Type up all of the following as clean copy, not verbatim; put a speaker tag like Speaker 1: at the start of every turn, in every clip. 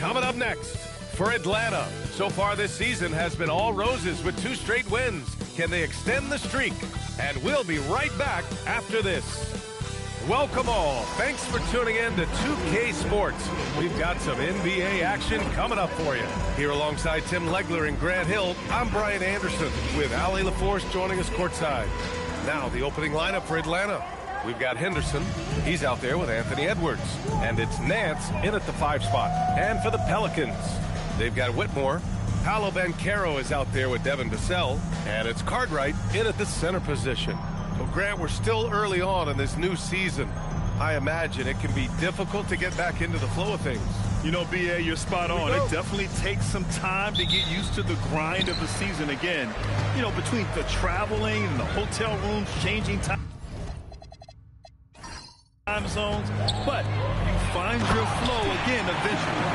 Speaker 1: Coming up next, for Atlanta, so far this season has been all roses with 2 straight wins. Can they extend the streak? And we'll be right back after this. Welcome all. Thanks for tuning in to 2K Sports. We've got some NBA action coming up for you. Here alongside Tim Legler and Grant Hill, I'm Brian Anderson with Allie LaForce joining us courtside. Now the opening lineup for Atlanta. We've got Henderson. He's out there with Anthony Edwards. And it's Nance in at the 5 spot. And for the Pelicans, they've got Whitmore. Paolo Banchero is out there with Devin Vassell. And it's Cartwright in at the center position. Well, Grant, we're still early on in this new season. I imagine it can be difficult to get back into the flow of things.
Speaker 2: You know, B.A., you're spot on. It definitely takes some time to get used to the grind of the season again. You know, between the traveling and the hotel rooms, changing time zones. But you find your flow again eventually.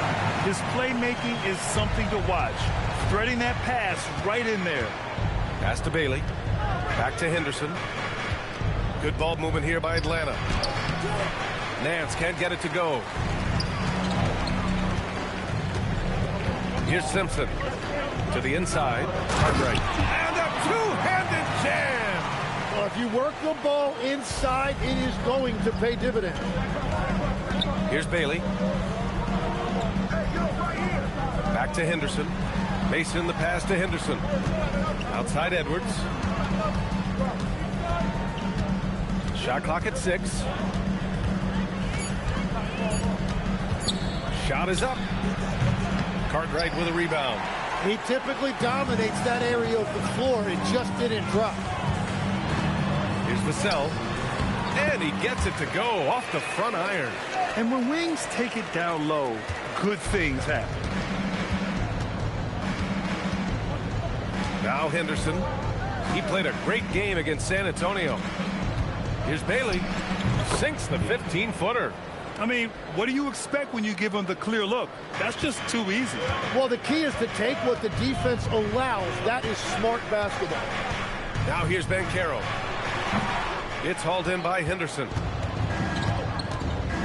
Speaker 2: His playmaking is something to watch. Threading that pass right in there.
Speaker 1: Pass to Bailey. Back to Henderson. Good ball movement here by Atlanta. Nance can't get it to go. Here's Simpson to the inside. Cartwright. And a two-handed jam.
Speaker 3: Well, if you work the ball inside, it is going to pay dividends.
Speaker 1: Here's Bailey. Back to Henderson. Mason the pass to Henderson. Outside Edwards. Shot clock at 6. Shot is up. Cartwright with a rebound.
Speaker 3: He typically dominates that area of the floor. It just didn't drop.
Speaker 1: Here's Vassell. And he gets it to go off the front iron.
Speaker 2: And when wings take it down low, good things happen.
Speaker 1: Now Henderson. He played a great game against San Antonio. Here's Bailey. Sinks the 15-footer.
Speaker 2: I mean, what do you expect when you give him the clear look? That's just too easy.
Speaker 3: Well, the key is to take what the defense allows. That is smart basketball.
Speaker 1: Now here's Banchero. It's hauled in by Henderson.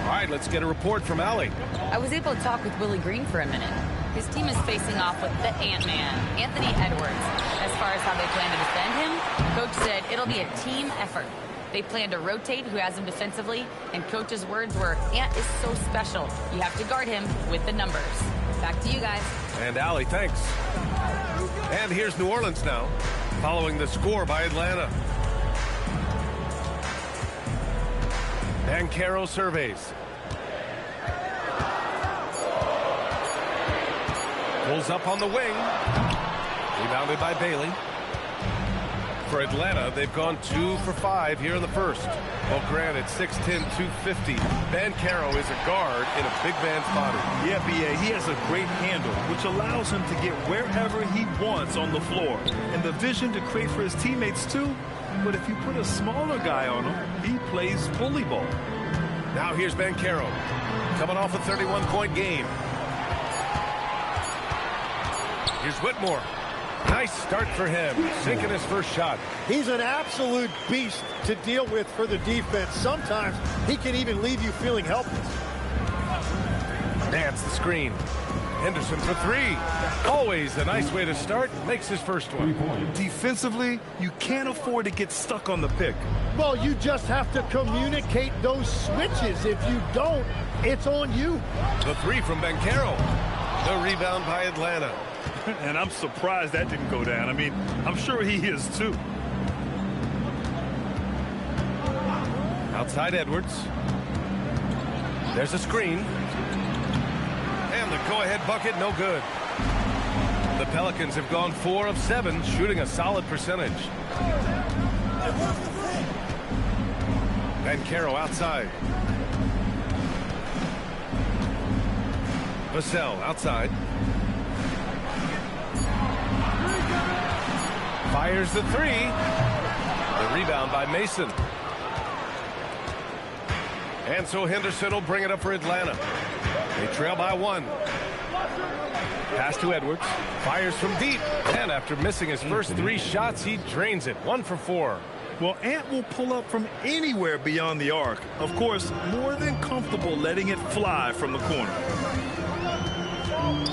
Speaker 1: All right, let's get a report from Allie.
Speaker 4: I was able to talk with Willie Green for a minute. His team is facing off with the Ant-Man, Anthony Edwards. As far as how they plan to defend him, Coach said it'll be a team effort. They plan to rotate who has him defensively, and Coach's words were, Ant is so special. You have to guard him with the numbers. Back to you guys.
Speaker 1: And Allie, thanks. And here's New Orleans now, following the score by Atlanta. Banchero surveys. Pulls up on the wing. Rebounded by Bailey. For Atlanta, they've gone 2 for 5 here in the first. Well, granted, 6'10", 250. Banchero is a guard in a big man's body.
Speaker 2: Yeah, B.A., he has a great handle, which allows him to get wherever he wants on the floor. And the vision to create for his teammates, too. But if you put a smaller guy on him, he plays bully ball.
Speaker 1: Now here's Banchero, coming off a 31-point game. Here's Whitmore. Nice start for him, sinking his first shot.
Speaker 3: He's an absolute beast to deal with for the defense. Sometimes he can even leave you feeling helpless.
Speaker 1: Nance the screen. Henderson for 3. Always a nice way to start. Makes his first one.
Speaker 2: Defensively, you can't afford to get stuck on the pick.
Speaker 3: Well, you just have to communicate those switches. If you don't, it's on you.
Speaker 1: The 3 from Banchero. The rebound by Atlanta.
Speaker 2: And I'm surprised that didn't go down. I mean, I'm sure he is too.
Speaker 1: Outside Edwards. There's a screen. And the go-ahead bucket, no good. The Pelicans have gone 4 of 7, shooting a solid percentage. Banchero outside. Vassell outside. Fires the 3. The rebound by Mason. And so Henderson will bring it up for Atlanta. They trail by 1. Pass to Edwards. Fires from deep. And after missing his first 3 shots, he drains it. 1 for 4.
Speaker 2: Well, Ant will pull up from anywhere beyond the arc. Of course, more than comfortable letting it fly from the corner.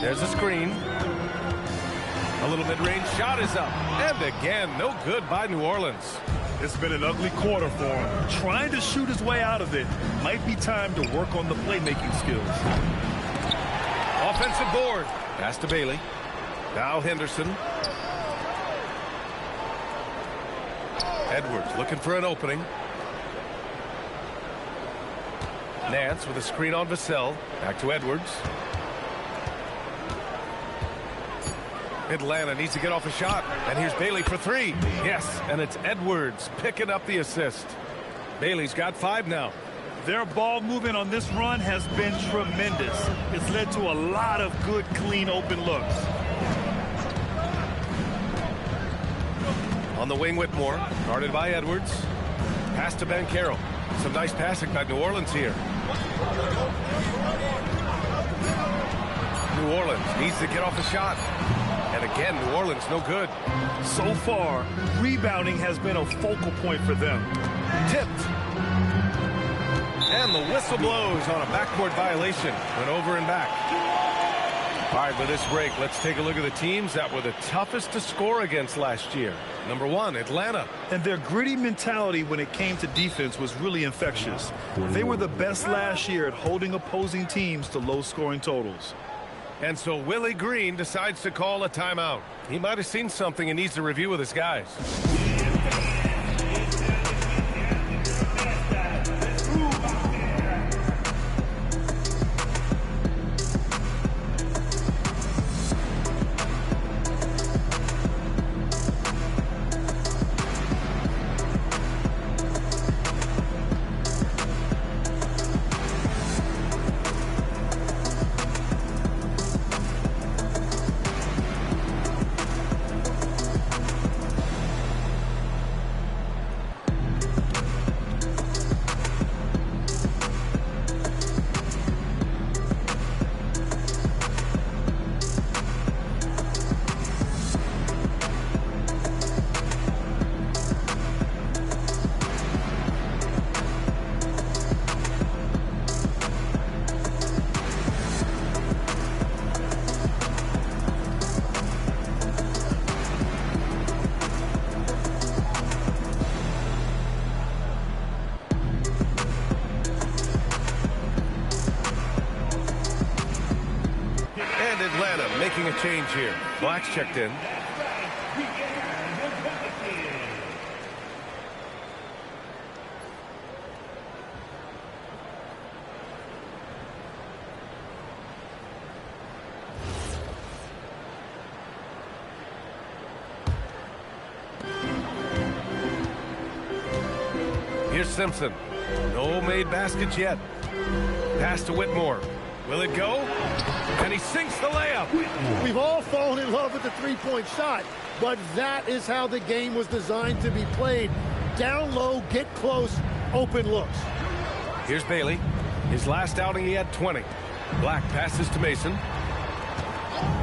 Speaker 1: There's a screen. A little mid-range shot is up. And again, no good by New Orleans.
Speaker 2: It's been an ugly quarter for him. Trying to shoot his way out of it. Might be time to work on the playmaking skills.
Speaker 1: Offensive board. Pass to Bailey. Now Henderson. Edwards looking for an opening. Nance with a screen on Vassell. Back to Edwards. Atlanta needs to get off a shot. And here's Bailey for three. Yes, and it's Edwards picking up the assist. Bailey's got 5 now.
Speaker 2: Their ball movement on this run has been tremendous. It's led to a lot of good, clean, open looks.
Speaker 1: On the wing, Whitmore. Guarded by Edwards. Pass to Banchero. Some nice passing by New Orleans here. New Orleans needs to get off a shot. And again, New Orleans no good.
Speaker 2: So far, rebounding has been a focal point for them.
Speaker 1: Tipped. And the whistle blows on a backcourt violation. Went over and back. All right, with this break, let's take a look at the teams that were the toughest to score against last year. Number 1, Atlanta.
Speaker 2: And their gritty mentality when it came to defense was really infectious. They were the best last year at holding opposing teams to low-scoring totals.
Speaker 1: And so Willie Green decides to call a timeout. He might have seen something and needs to review with his guys. Making a change here. Black's checked in. Here's Simpson. No made baskets yet. Pass to Whitmore. Will it go? And he sinks the layup.
Speaker 3: We've all fallen in love with the three-point shot, but that is how the game was designed to be played. Down low, get close, open looks.
Speaker 1: Here's Bailey. His last outing, he had 20. Black passes to Mason.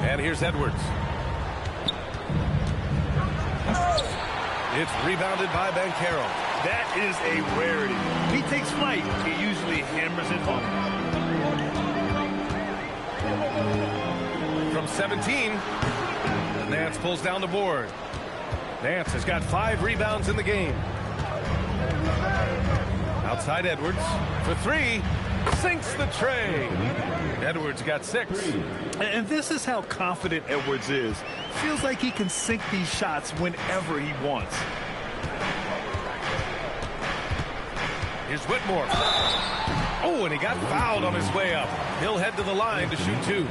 Speaker 1: And here's Edwards. It's rebounded by Banchero.
Speaker 2: That is a rarity. He takes flight. He usually hammers it home.
Speaker 1: From 17, Nance pulls down the board. Nance has got 5 rebounds in the game. Outside Edwards for 3, sinks the tray. Edwards got 6.
Speaker 2: And this is how confident Edwards is. Feels like he can sink these shots whenever he wants.
Speaker 1: Here's Whitmore. Oh, and he got fouled on his way up. He'll head to the line to shoot 2.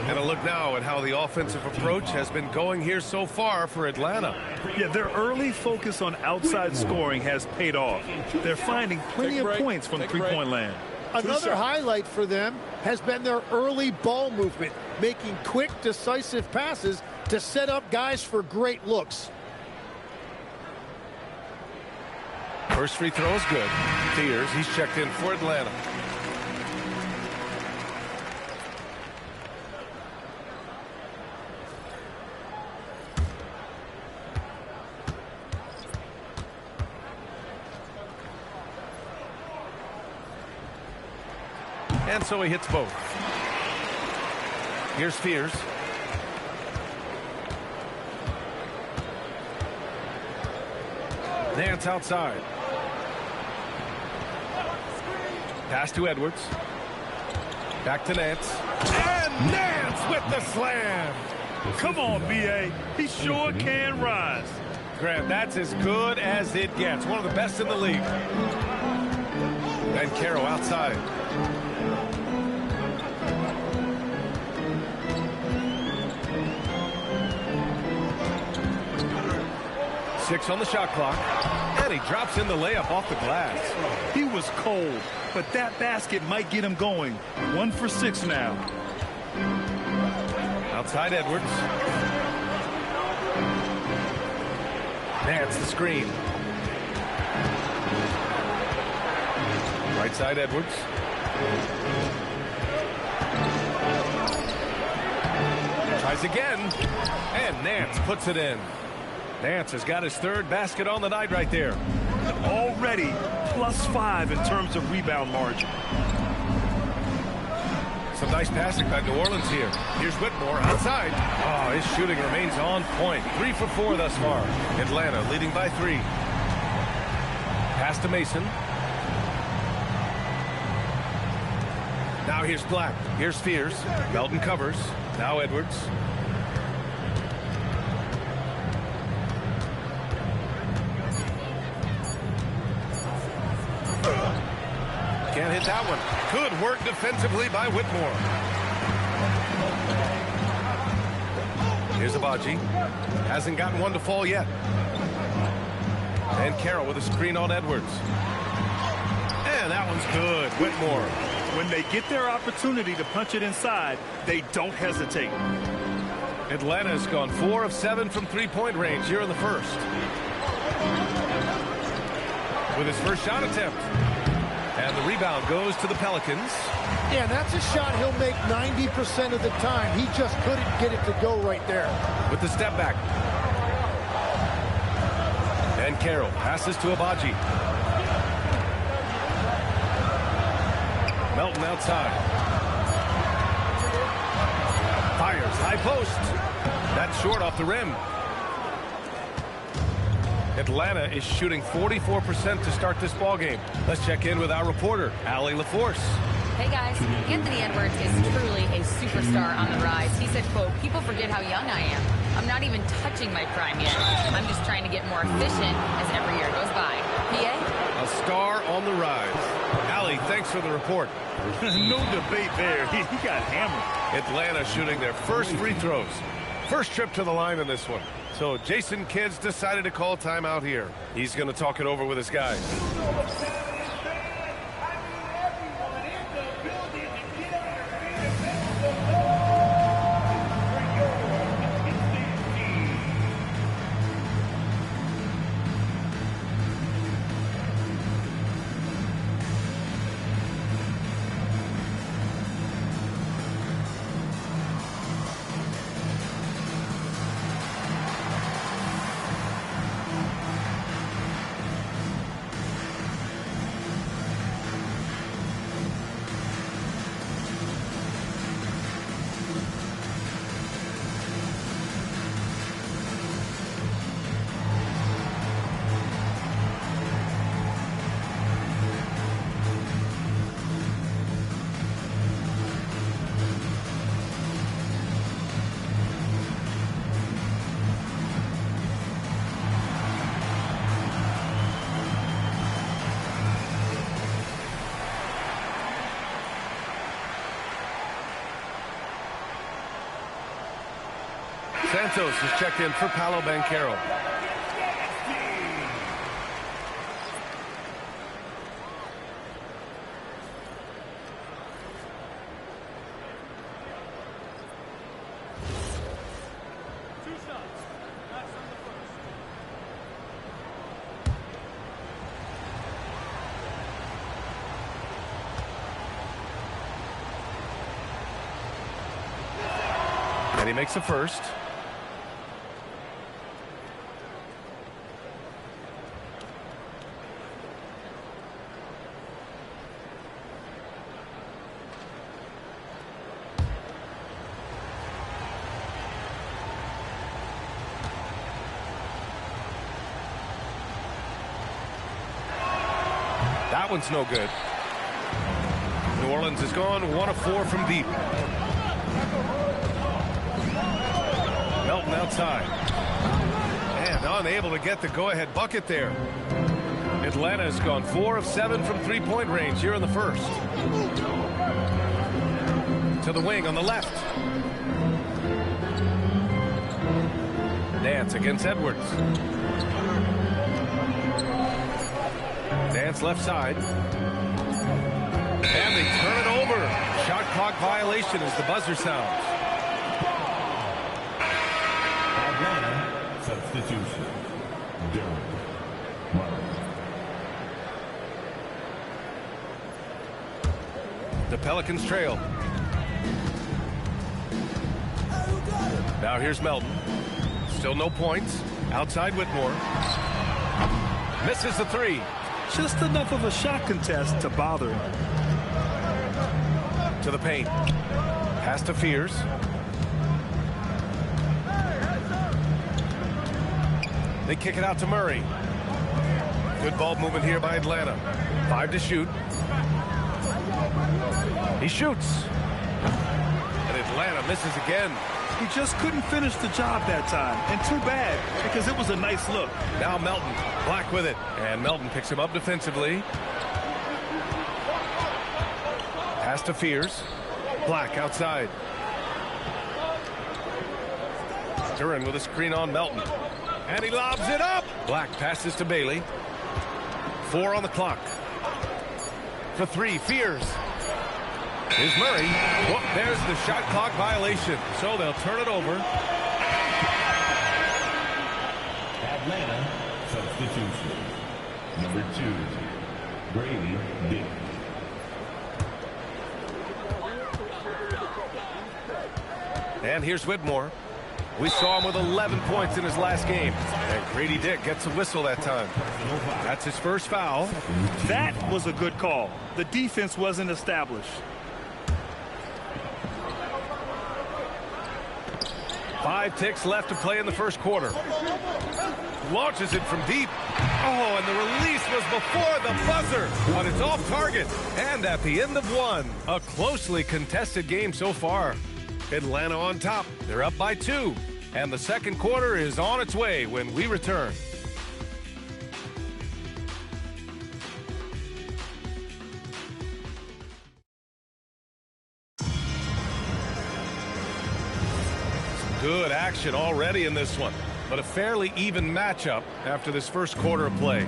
Speaker 1: And a look now at how the offensive approach has been going here so far for Atlanta.
Speaker 2: Yeah, their early focus on outside scoring has paid off. They're finding plenty of points from three-point land.
Speaker 3: Another highlight for them has been their early ball movement, making quick, decisive passes to set up guys for great looks.
Speaker 1: First free throw is good. Tears, he's checked in for Atlanta. And so he hits both. Here's Fears. Nance outside. Pass to Edwards. Back to Nance. And Nance with the slam.
Speaker 2: Come on, B.A. He sure can rise.
Speaker 1: Grant, that's as good as it gets. One of the best in the league. And Carroll outside. Six on the shot clock. And he drops in the layup off the glass.
Speaker 2: He was cold, but that basket might get him going. 1 for 6 now.
Speaker 1: Outside Edwards. Nance the screen. Right side Edwards. Tries again. And Nance puts it in. Nance has got his 3rd basket on the night right there.
Speaker 2: Already +5 in terms of rebound margin.
Speaker 1: Some nice passing by New Orleans here. Here's Whitmore outside. Oh, his shooting remains on point. 3 for 4 thus far. Atlanta leading by 3. Pass to Mason. Now here's Black. Here's Fears. Melton covers. Now Edwards. Can't hit that one. Good work defensively by Whitmore. Here's Abaji. Hasn't gotten one to fall yet. And Carroll with a screen on Edwards. And that one's good. Whitmore.
Speaker 2: When they get their opportunity to punch it inside, they don't hesitate.
Speaker 1: Atlanta's gone 4 of 7 from three-point range here in the first. With his first shot attempt. And the rebound goes to the Pelicans.
Speaker 3: Yeah, that's a shot he'll make 90% of the time. He just couldn't get it to go right there.
Speaker 1: With the step back. And Carroll passes to Abaji. Melton outside. Fires high post. That's short off the rim. Atlanta is shooting 44% to start this ball game. Let's check in with our reporter, Allie LaForce.
Speaker 4: Hey guys, Anthony Edwards is truly a superstar on the rise. He said, quote, "People forget how young I am. I'm not even touching my prime yet. I'm just trying to get more efficient as every year goes by." PA?
Speaker 1: A star on the rise. Allie, thanks for the report.
Speaker 2: No debate there. He got hammered.
Speaker 1: Atlanta shooting their first free throws. First trip to the line in this one. So Jason Kidd's decided to call timeout here. He's going to talk it over with his guys. Santos has checked in for Paolo Banchero. And he makes the first. one's no good. New Orleans has gone 1 of 4 from deep. Melton outside. And unable to get the go-ahead bucket there. Atlanta has gone 4 of 7 from three-point range here in the first. To the wing on the left. Nance against Edwards. Nance left side. And they turn it over. Shot clock violation as the buzzer sounds.
Speaker 5: Atlanta substitution.
Speaker 1: The Pelicans trail. Now here's Melton. Still no points. Outside Whitmore. Misses the three.
Speaker 2: Just enough of a shot contest to bother him.
Speaker 1: To the paint. Pass to Fears. They kick it out to Murray. Good ball movement here by Atlanta. 5 to shoot. He shoots. And Atlanta misses again.
Speaker 2: He just couldn't finish the job that time. And too bad, because it was a nice look.
Speaker 1: Now Melton. Black with it. And Melton picks him up defensively. Pass to Fears. Black outside. Duran with a screen on Melton. And he lobs it up. Black passes to Bailey. 4 on the clock. For 3, Fears. Here's Murray. Whoop, there's the shot clock violation. So they'll turn it over.
Speaker 5: Atlanta substitution. Number 2, Grady Dick.
Speaker 1: And here's Whitmore. We saw him with 11 points in his last game. And Grady Dick gets a whistle that time. That's his first foul.
Speaker 2: That was a good call. The defense wasn't established.
Speaker 1: 5 ticks left to play in the first quarter. Launches it from deep. Oh, and the release was before the buzzer, but it's off target. And at the end of 1, a closely contested game so far. Atlanta on top. They're up by 2. And the second quarter is on its way when we return. Good action already in this one, but a fairly even matchup after this first quarter of play.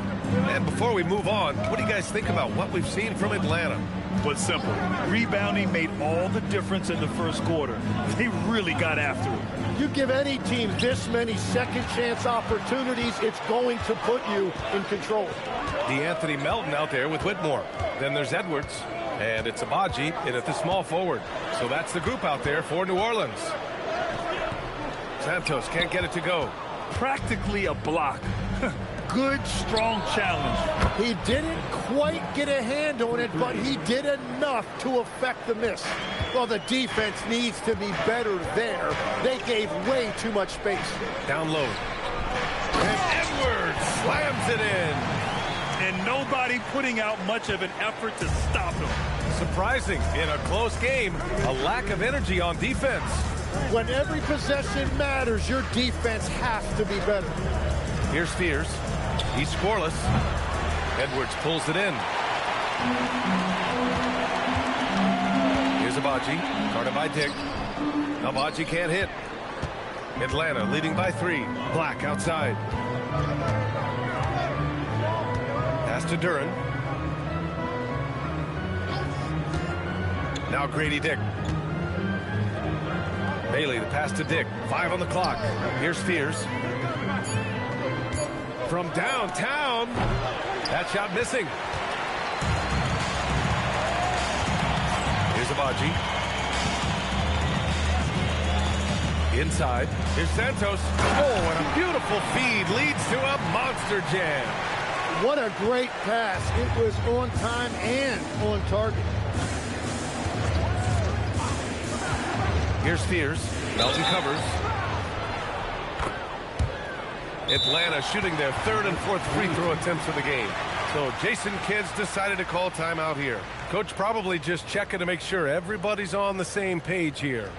Speaker 1: And before we move on, what do you guys think about what we've seen from Atlanta?
Speaker 2: But simple. Rebounding made all the difference in the first quarter. They really got after it.
Speaker 3: You give any team this many second chance opportunities, it's going to put you in control.
Speaker 1: DeAnthony Melton out there with Whitmore. Then there's Edwards, and it's Abaji in at the small forward. So that's the group out there for New Orleans. Santos can't get it to go.
Speaker 2: Practically a block. Good, strong challenge.
Speaker 3: He didn't quite get a hand on it, but he did enough to affect the miss. Well, the defense needs to be better there. They gave way too much space.
Speaker 1: Down low. And Edwards slams it in.
Speaker 2: And nobody putting out much of an effort to stop him.
Speaker 1: Surprising in a close game, a lack of energy on defense.
Speaker 3: When every possession matters, your defense has to be better.
Speaker 1: Here's Fears. He's scoreless. Edwards pulls it in. Here's Abaji. Guarded by Dick. Abaji can't hit. Atlanta leading by 3. Black outside. Pass to Duran. Now Grady Dick. Bailey, the pass to Dick. 5 on the clock. Here's Fears. From downtown. That shot missing. Here's Abaji. Inside. Here's Santos. Oh, and a beautiful feed leads to a monster jam.
Speaker 3: What a great pass. It was on time and on target.
Speaker 1: Here's Fears. Melton covers. Atlanta shooting their 3rd and 4th free throw attempts of the game. So Jason Kidd's decided to call timeout here. Coach probably just checking to make sure everybody's on the same page here.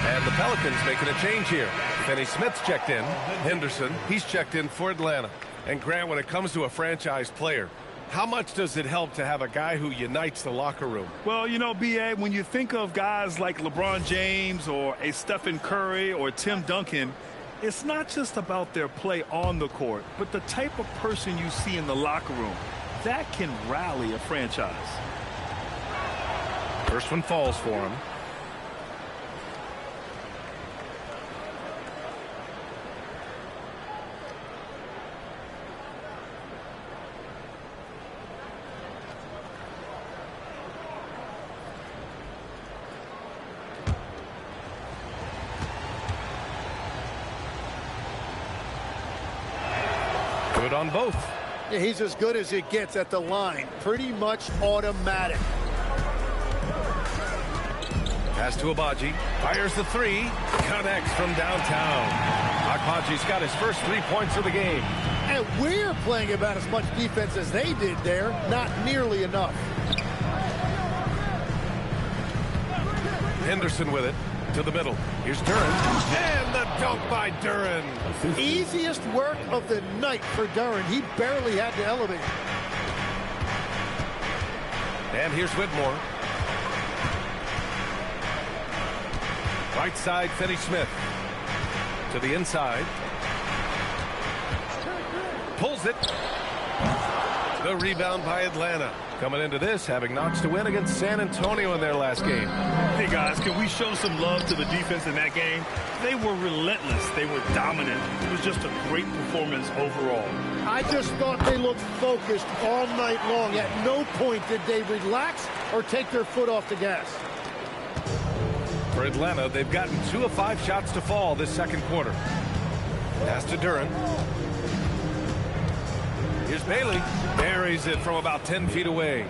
Speaker 1: And the Pelicans making a change here. Finney Smith's checked in. Henderson, he's checked in for Atlanta. And Grant, when it comes to a franchise player, how much does it help to have a guy who unites the locker room?
Speaker 2: Well, you know, B.A., when you think of guys like LeBron James or a Stephen Curry or Tim Duncan, it's not just about their play on the court, but the type of person you see in the locker room. That can rally a franchise.
Speaker 1: First one falls for him. Good on both.
Speaker 3: Yeah, he's as good as it gets at the line. Pretty much automatic.
Speaker 1: Pass to Agbaji. Fires the three. Connects from downtown. Agbaji's got his first 3 points of the game.
Speaker 3: And we're playing about as much defense as they did there. Not nearly enough.
Speaker 1: Henderson with it. To the middle. Here's Duren. And the dunk by Duren.
Speaker 3: Easiest work of the night for Duren. He barely had to elevate.
Speaker 1: And here's Whitmore. Right side, Finney Smith. To the inside. Pulls it. The rebound by Atlanta. Coming into this, having notched a win against San Antonio in their last game.
Speaker 2: Hey, guys, can we show some love to the defense in that game? They were relentless. They were dominant. It was just a great performance overall.
Speaker 3: I just thought they looked focused all night long. At no point did they relax or take their foot off the gas.
Speaker 1: For Atlanta, they've gotten 2 of 5 shots to fall this second quarter. Pass to Duren. Here's Bailey. Buries it from about 10 feet away.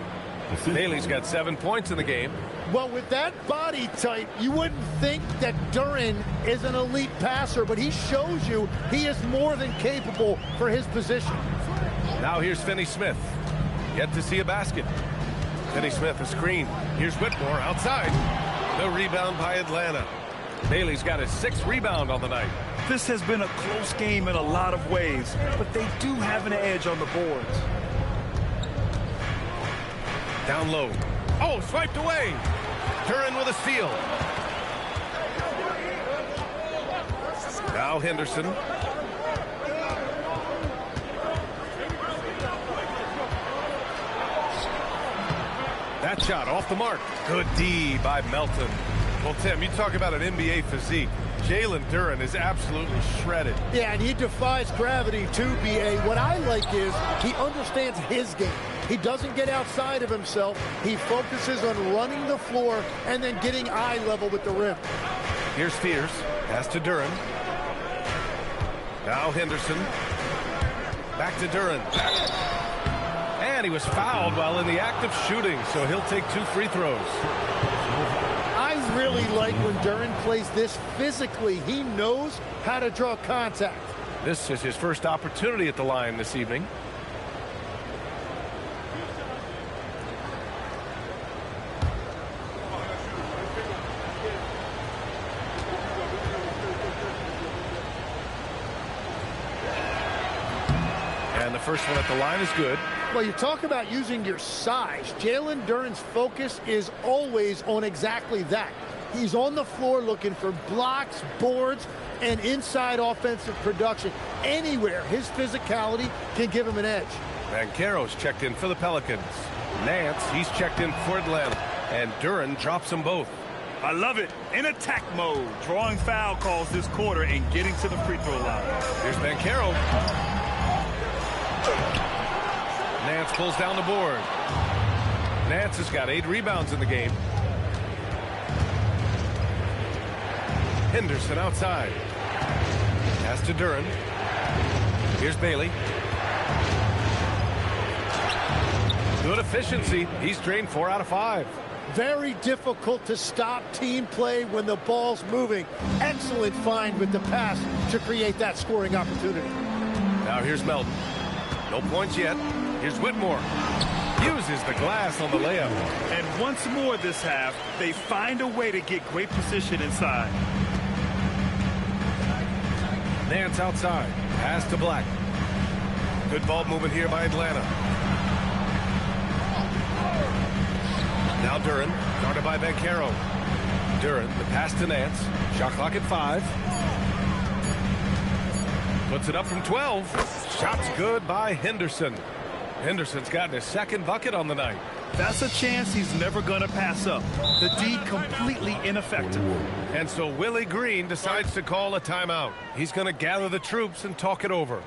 Speaker 1: Bailey's got 7 points in the game.
Speaker 3: Well, with that body type, you wouldn't think that Duren is an elite passer, but he shows you he is more than capable for his position.
Speaker 1: Now here's Finney Smith. Yet to see a basket. Finney Smith, a screen. Here's Whitmore outside. The rebound by Atlanta. Bailey's got his 6th rebound on the night.
Speaker 2: This has been a close game in a lot of ways, but they do have an edge on the boards.
Speaker 1: Down low. Oh, swiped away. Duren with a steal. Now Henderson. That shot off the mark. Good D by Melton. Well, Tim, you talk about an NBA physique. Jalen Duren is absolutely shredded.
Speaker 3: Yeah, and he defies gravity too, B.A. What I like is he understands his game. He doesn't get outside of himself. He focuses on running the floor and then getting eye level with the rim.
Speaker 1: Here's Spears. Pass to Duren. Now Henderson. Back to Duren. And he was fouled while in the act of shooting, so he'll take 2 free throws.
Speaker 3: I really like when Duren plays this physically. He knows how to draw contact.
Speaker 1: This is his first opportunity at the line this evening. first one at the line is good.
Speaker 3: Well, you talk about using your size. Jalen Duren's focus is always on exactly that. He's on the floor looking for blocks, boards, and inside offensive production. Anywhere his physicality can give him an edge.
Speaker 1: Banchero's checked in for the Pelicans. Nance, he's checked in for Atlanta. And Duren drops them both.
Speaker 2: I love it. In attack mode, drawing foul calls this quarter and getting to the free throw line.
Speaker 1: Here's Banchero. Nance pulls down the board. Nance has got 8 rebounds in the game. Henderson outside. Pass to Duren. Here's Bailey. Good efficiency. He's drained 4 out of 5.
Speaker 3: Very difficult to stop team play when the ball's moving. Excellent find with the pass to create that scoring opportunity.
Speaker 1: Now here's Melton. No points yet. Here's Whitmore. Uses the glass on the layup.
Speaker 2: And once more this half, they find a way to get great position inside.
Speaker 1: Nance outside. Pass to Black. Good ball movement here by Atlanta. Now Duren, guarded by Banchero. Duren, the pass to Nance. Shot clock at 5. Puts it up from 12. Shot's good by Henderson. Henderson's gotten his 2nd bucket on the night.
Speaker 2: That's a chance he's never going to pass up. The D completely ineffective.
Speaker 1: And so Willie Green decides to call a timeout. He's going to gather the troops and talk it over.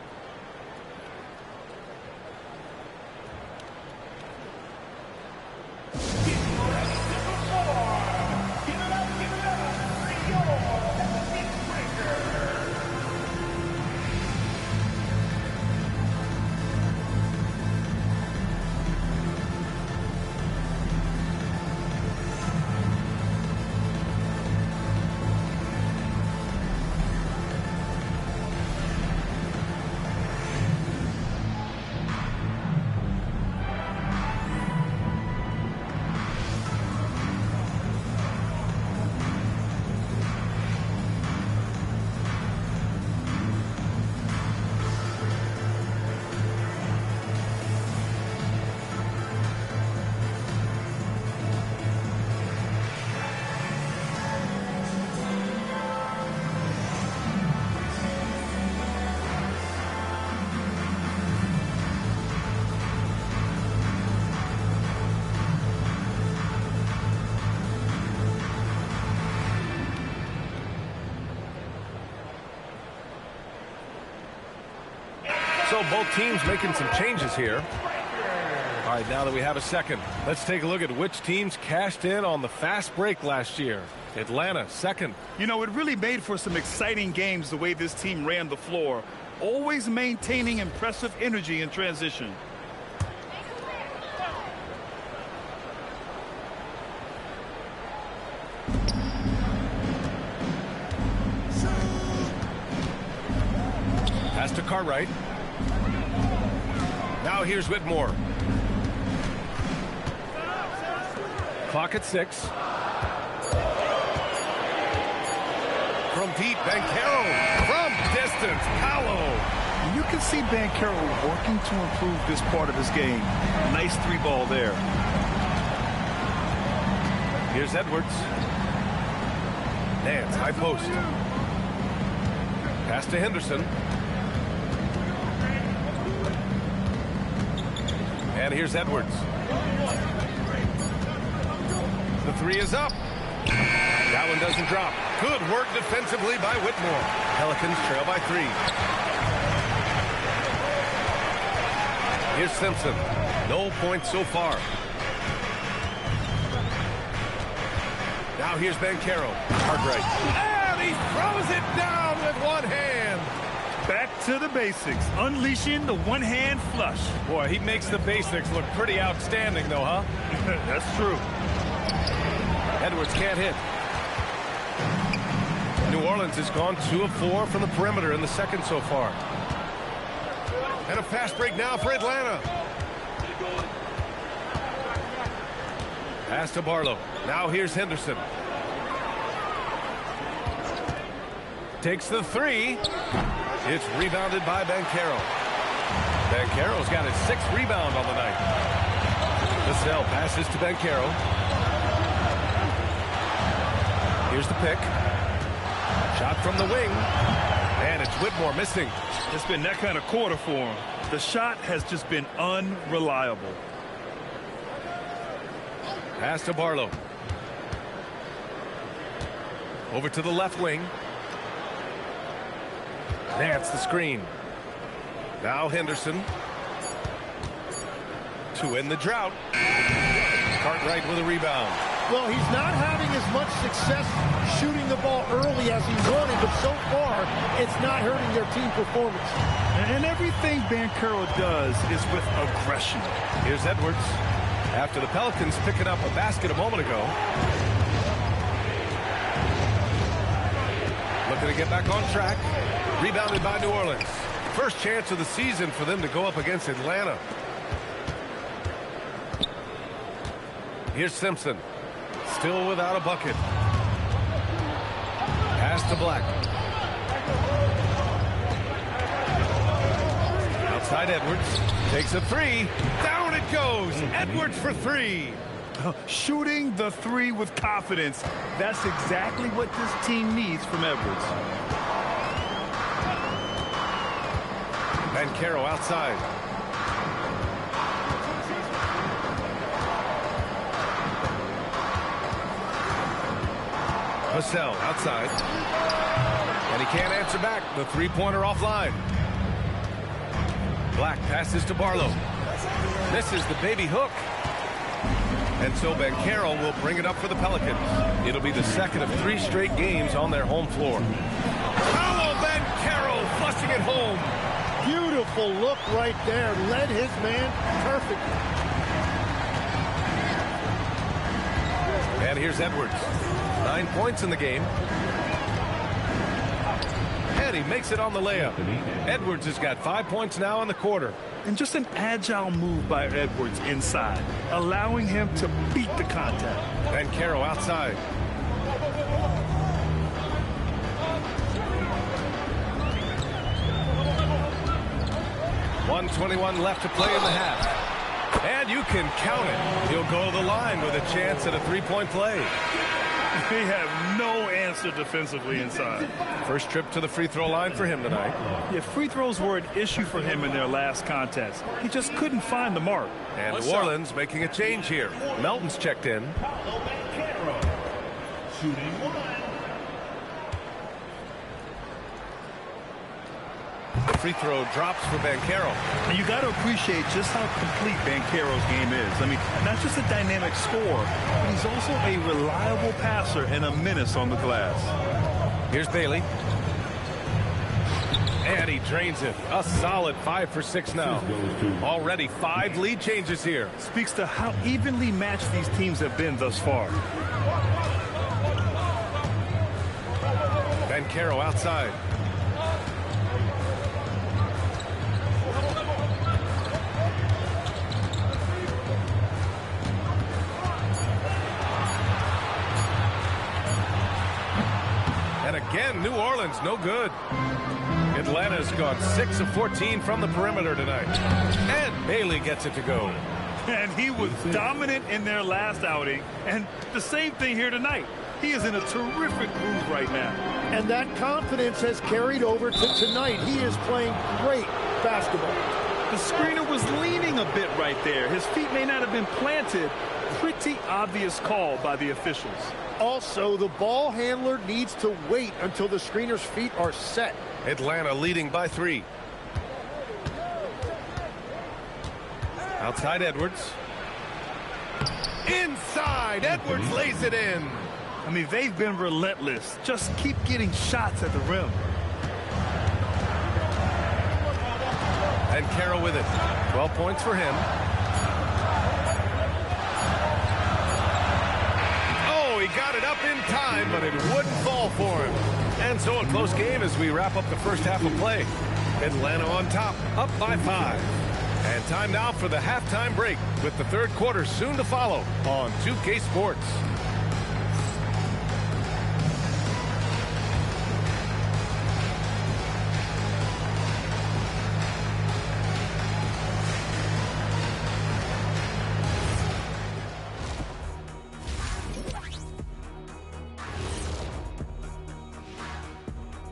Speaker 1: So both teams making some changes here. All right, now that we have a second, let's take a look at which teams cashed in on the fast break last year. Atlanta, second.
Speaker 2: You know, it really made for some exciting games the way this team ran the floor, always maintaining impressive energy in transition.
Speaker 1: Pass to Cartwright. Now here's Whitmore. Clock at 6. From deep, Banchero. From distance, Paolo.
Speaker 2: You can see Banchero working to improve this part of his game. Nice 3-ball there.
Speaker 1: Here's Edwards. Nance, high post. Pass to Henderson. And here's Edwards. The 3 is up. That one doesn't drop. Good work defensively by Whitmore. Pelicans trail by 3. Here's Simpson. No points so far. Now here's Banchero. Cartwright. And he throws it down with one hand.
Speaker 2: Back to the basics, unleashing the one-hand flush.
Speaker 1: Boy, he makes the basics look pretty outstanding, though, huh?
Speaker 2: That's true.
Speaker 1: Edwards can't hit. New Orleans has gone 2 of 4 from the perimeter in the second so far. And a fast break now for Atlanta. Pass to Barlow. Now here's Henderson. Takes the 3. It's rebounded by Banchero. Banchero's got his 6th rebound on the night. Vassell passes to Banchero. Here's the pick. Shot from the wing. And it's Whitmore missing.
Speaker 2: It's been that kind of quarter for him. The shot has just been unreliable.
Speaker 1: Pass to Barlow. Over to the left wing. Nance the screen. Now Henderson. To end the drought. Cartwright with a rebound.
Speaker 3: Well, he's not having as much success shooting the ball early as he wanted, but so far, it's not hurting their team performance.
Speaker 2: And everything Banchero does is with aggression.
Speaker 1: Here's Edwards. After the Pelicans picking up a basket a moment ago. Looking to get back on track. Rebounded by New Orleans. First chance of the season for them to go up against Atlanta. Here's Simpson. Still without a bucket. Pass to Black. Outside Edwards. Takes a 3. Down it goes. Edwards for 3.
Speaker 2: Shooting the 3 with confidence. That's exactly what this team needs from Edwards.
Speaker 1: Banchero outside. Vassell outside. And he can't answer back. The three-pointer offline. Black passes to Barlow. Misses the baby hook. And so Banchero will bring it up for the Pelicans. It'll be the second of 3 straight games on their home floor. Paolo Banchero flushing it home.
Speaker 3: Beautiful look right there. Led his man perfectly.
Speaker 1: And here's Edwards. 9 points in the game. And he makes it on the layup. Edwards has got 5 points now in the quarter.
Speaker 2: And just an agile move by Edwards inside, allowing him to beat the contact.
Speaker 1: Banchero outside. .121 left to play in the half. And you can count it. He'll go to the line with a chance at a 3-point play.
Speaker 2: They have no answer defensively inside.
Speaker 1: First trip to the free throw line for him tonight.
Speaker 2: Yeah, free throws were an issue for him in their last contest. He just couldn't find the mark.
Speaker 1: And New Orleans making a change here. Melton's checked in.
Speaker 5: Shooting 1.
Speaker 1: The free throw drops for Banchero.
Speaker 2: And you got to appreciate just how complete Banchero's game is. I mean, not just a dynamic scorer, but he's also a reliable passer and a menace on the glass.
Speaker 1: Here's Bailey. And he drains it. A solid 5 for 6 now. Already 5 lead changes here.
Speaker 2: Speaks to how evenly matched these teams have been thus far.
Speaker 1: Banchero outside. And again, New Orleans, no good. Atlanta's gone 6 of 14 from the perimeter tonight. And Bailey gets it to go.
Speaker 2: And he was dominant in their last outing. And the same thing here tonight. He is in a terrific groove right now.
Speaker 3: And that confidence has carried over to tonight. He is playing great basketball.
Speaker 2: The screener was leaning a bit right there. His feet may not have been planted. Pretty obvious call by the officials.
Speaker 3: Also, the ball handler needs to wait until the screener's feet are set.
Speaker 1: Atlanta leading by 3. Outside Edwards. Inside, Edwards lays it in.
Speaker 2: I mean, they've been relentless. Just keep getting shots at the rim.
Speaker 1: And Carroll with it. 12 points for him. Oh, he got it up in time, but it wouldn't fall for him. And so a close game as we wrap up the first half of play. Atlanta on top, up by 5. And time now for the halftime break with the third quarter soon to follow on 2K Sports.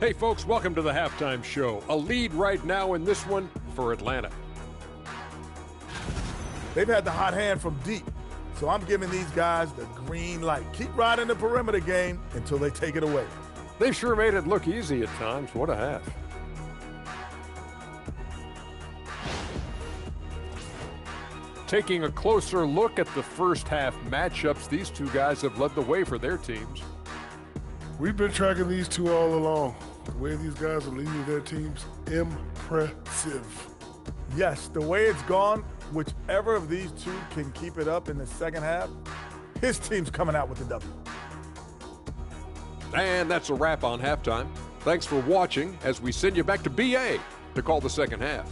Speaker 6: Hey folks, welcome to the halftime show. A lead right now in this one for Atlanta.
Speaker 7: They've had the hot hand from deep, so I'm giving these guys the green light. Keep riding the perimeter game until they take it away.
Speaker 6: They've sure made it look easy at times. What a half. Taking a closer look at the first half matchups, these two guys have led the way for their teams.
Speaker 8: We've been tracking these two all along. The way these guys are leading their teams, impressive.
Speaker 7: Yes, the way it's gone, whichever of these two can keep it up in the second half, his team's coming out with the W.
Speaker 6: And that's a wrap on halftime. Thanks for watching as we send you back to BA to call the second half.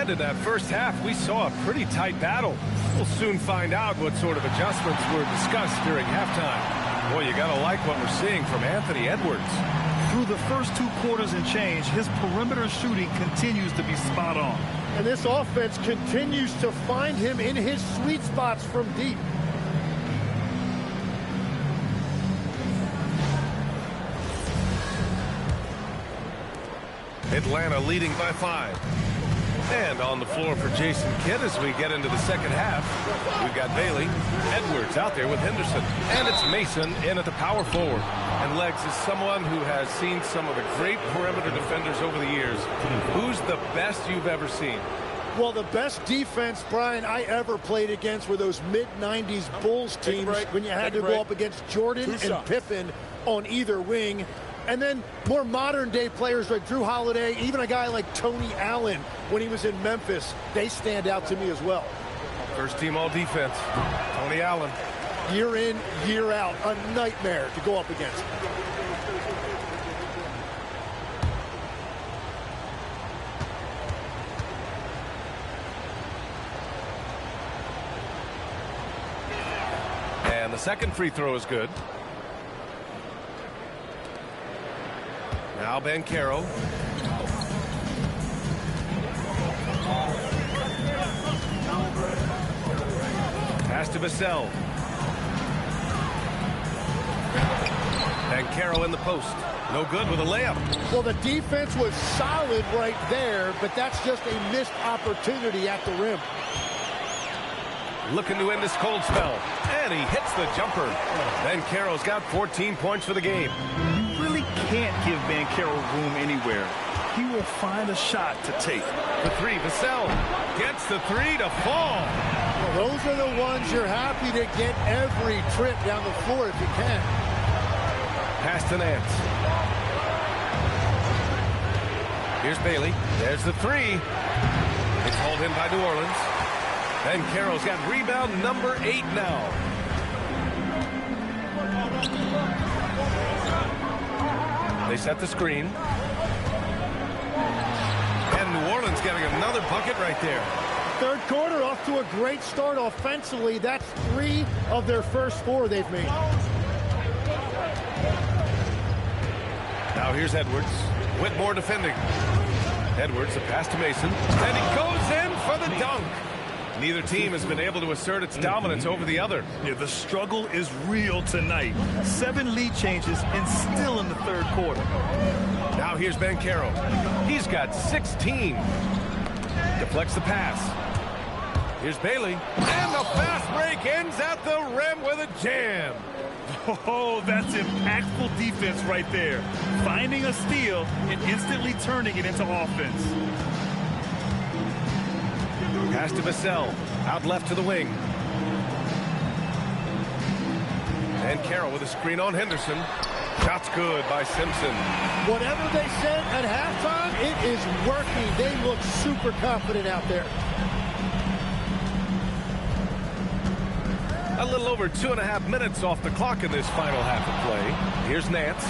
Speaker 1: In that first half, we saw a pretty tight battle. We'll soon find out what sort of adjustments were discussed during halftime. Boy, you gotta like what we're seeing from Anthony Edwards.
Speaker 2: Through the first 2 quarters and change, his perimeter shooting continues to be spot on.
Speaker 3: And this offense continues to find him in his sweet spots from deep.
Speaker 1: Atlanta leading by 5. And on the floor for Jason Kidd as we get into the second half, we've got Bailey, Edwards out there with Henderson. And it's Mason in at the power forward. And Legs is someone who has seen some of the great perimeter defenders over the years. Who's the best you've ever seen?
Speaker 3: Well, the best defense, Brian, I ever played against were those mid-90s Bulls teams when you had to go up against Jordan and Pippen on either wing. And then more modern-day players like Drew Holiday, even a guy like Tony Allen when he was in Memphis, they stand out to me as well.
Speaker 1: First team all-defense, Tony Allen.
Speaker 3: Year in, year out, a nightmare to go up against.
Speaker 1: And the second free throw is good. Now Banchero. Pass to Vassell. Banchero in the post. No good with a layup.
Speaker 3: Well, the defense was solid right there, but that's just a missed opportunity at the rim.
Speaker 1: Looking to end this cold spell. And he hits the jumper. Banchero's got 14 points for the game.
Speaker 2: You really can't give Banchero room anywhere. He will find a shot to take.
Speaker 1: The three, Vassell gets the three to fall.
Speaker 3: Well, those are the ones you're happy to get every trip down the floor if you can.
Speaker 1: Pass to Nance. Here's Bailey. There's the three. It's hauled in by New Orleans. Banchero's got rebound number 8 now. They set the screen. And New Orleans getting another bucket right there.
Speaker 3: Third quarter off to a great start offensively. That's 3 of their first 4 they've made.
Speaker 1: Now here's Edwards. Whitmore defending. Edwards, a pass to Mason. And he goes in for the dunk. Neither team has been able to assert its dominance over the other.
Speaker 2: Yeah, the struggle is real tonight. 7 lead changes and still in the third quarter.
Speaker 1: Now here's Banchero. He's got 16. Deflects the pass. Here's Bailey. And the fast break ends at the rim with a jam.
Speaker 2: Oh, that's impactful defense right there. Finding a steal and instantly turning it into offense.
Speaker 1: Pass to Vassell. Out left to the wing. And Carroll with a screen on Henderson. Shot's good by Simpson.
Speaker 3: Whatever they said at halftime, it is working. They look super confident out there.
Speaker 1: A little over 2.5 minutes off the clock in this final half of play. Here's Nance.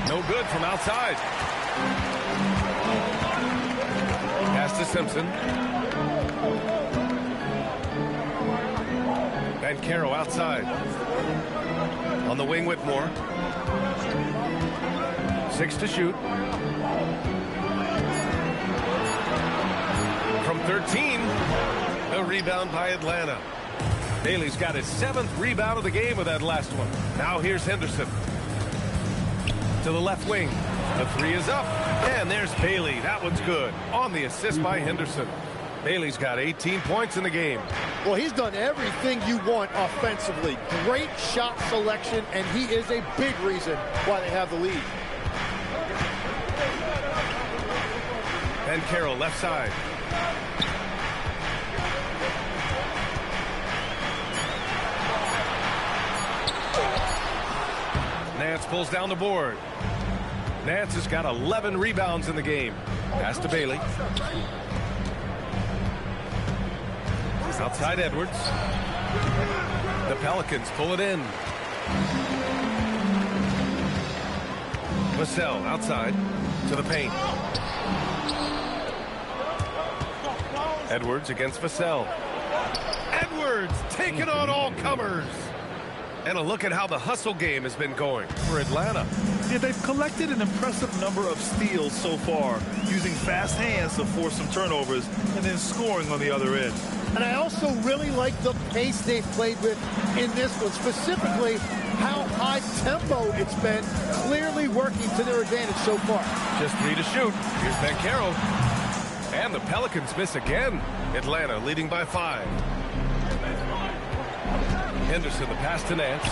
Speaker 1: No good from outside. Pass to Simpson. Banchero outside. On the wing, Whitmore. 6 to shoot. From 13, the rebound by Atlanta. Bailey's got his 7th rebound of the game with that last one. Now here's Henderson. To the left wing. The 3 is up. And there's Bailey. That one's good. On the assist by Henderson. Bailey's got 18 points in the game.
Speaker 3: Well, he's done everything you want offensively. Great shot selection, and he is a big reason why they have the lead.
Speaker 1: And Carroll left side. Nance pulls down the board. Nance has got 11 rebounds in the game. Pass to Bailey. Outside Edwards. The Pelicans pull it in. Vassell outside to the paint. Edwards against Vassell. Edwards taking on all comers. And a look at how the hustle game has been going for Atlanta.
Speaker 2: Yeah, they've collected an impressive number of steals so far, using fast hands to force some turnovers and then scoring on the other end.
Speaker 3: And I also really like the pace they've played with in this one, specifically how high tempo it's been, clearly working to their advantage so far.
Speaker 1: Just 3 to shoot. Here's Banchero. And the Pelicans miss again. Atlanta leading by 5. Henderson, the pass to Nance.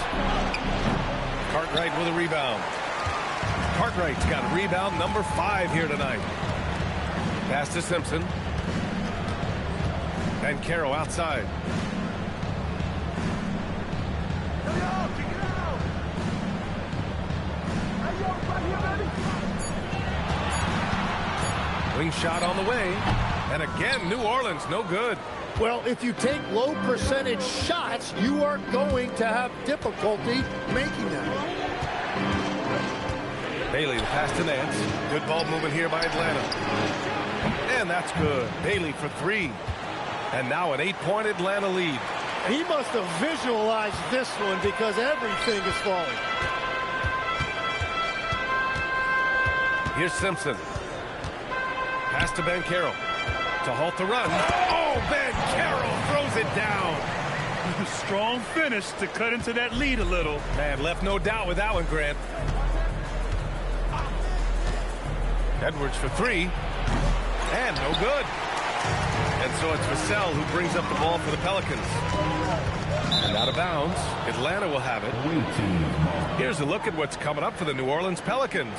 Speaker 1: Cartwright with a rebound. Cartwright's got rebound number 5 here tonight. Pass to Simpson. And Banchero outside. Wing shot on the way. And again, New Orleans, no good.
Speaker 3: Well, if you take low percentage shots, you are going to have difficulty making them.
Speaker 1: Bailey, the pass to Nance. Good ball movement here by Atlanta. And that's good. Bailey for 3. And now an 8-point Atlanta lead.
Speaker 3: He must have visualized this one because everything is falling.
Speaker 1: Here's Simpson. Pass to Banchero to halt the run. Oh, Banchero throws it down.
Speaker 2: Strong finish to cut into that lead a little.
Speaker 1: Man, left no doubt with that one, Grant. Edwards for 3. And no good. And so it's Vassell who brings up the ball for the Pelicans. And out of bounds, Atlanta will have it. Here's a look at what's coming up for the New Orleans Pelicans.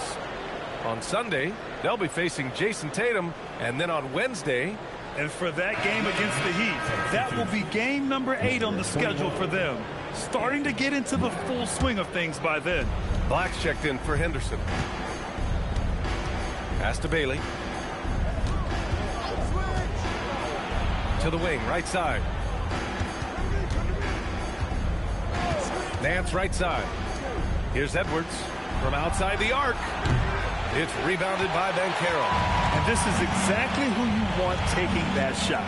Speaker 1: On Sunday, they'll be facing Jason Tatum, and then on Wednesday.
Speaker 2: And for that game against the Heat, that will be game number 8 on the schedule for them. Starting to get into the full swing of things by then.
Speaker 1: Black's checked in for Henderson. Pass to Bailey. To the wing, right side. Nance right side. Here's Edwards from outside the arc. It's rebounded by Banchero.
Speaker 2: And this is exactly who you want taking that shot.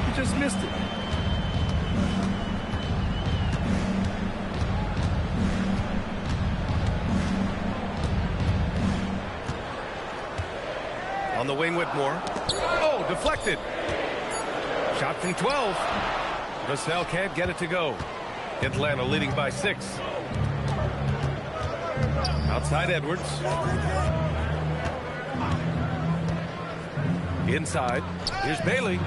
Speaker 2: He just missed it.
Speaker 1: On the wing, Whitmore. Oh, deflected. Shot from 12. Vassell can't get it to go. Atlanta leading by 6. Outside Edwards. Inside. Here's Bailey.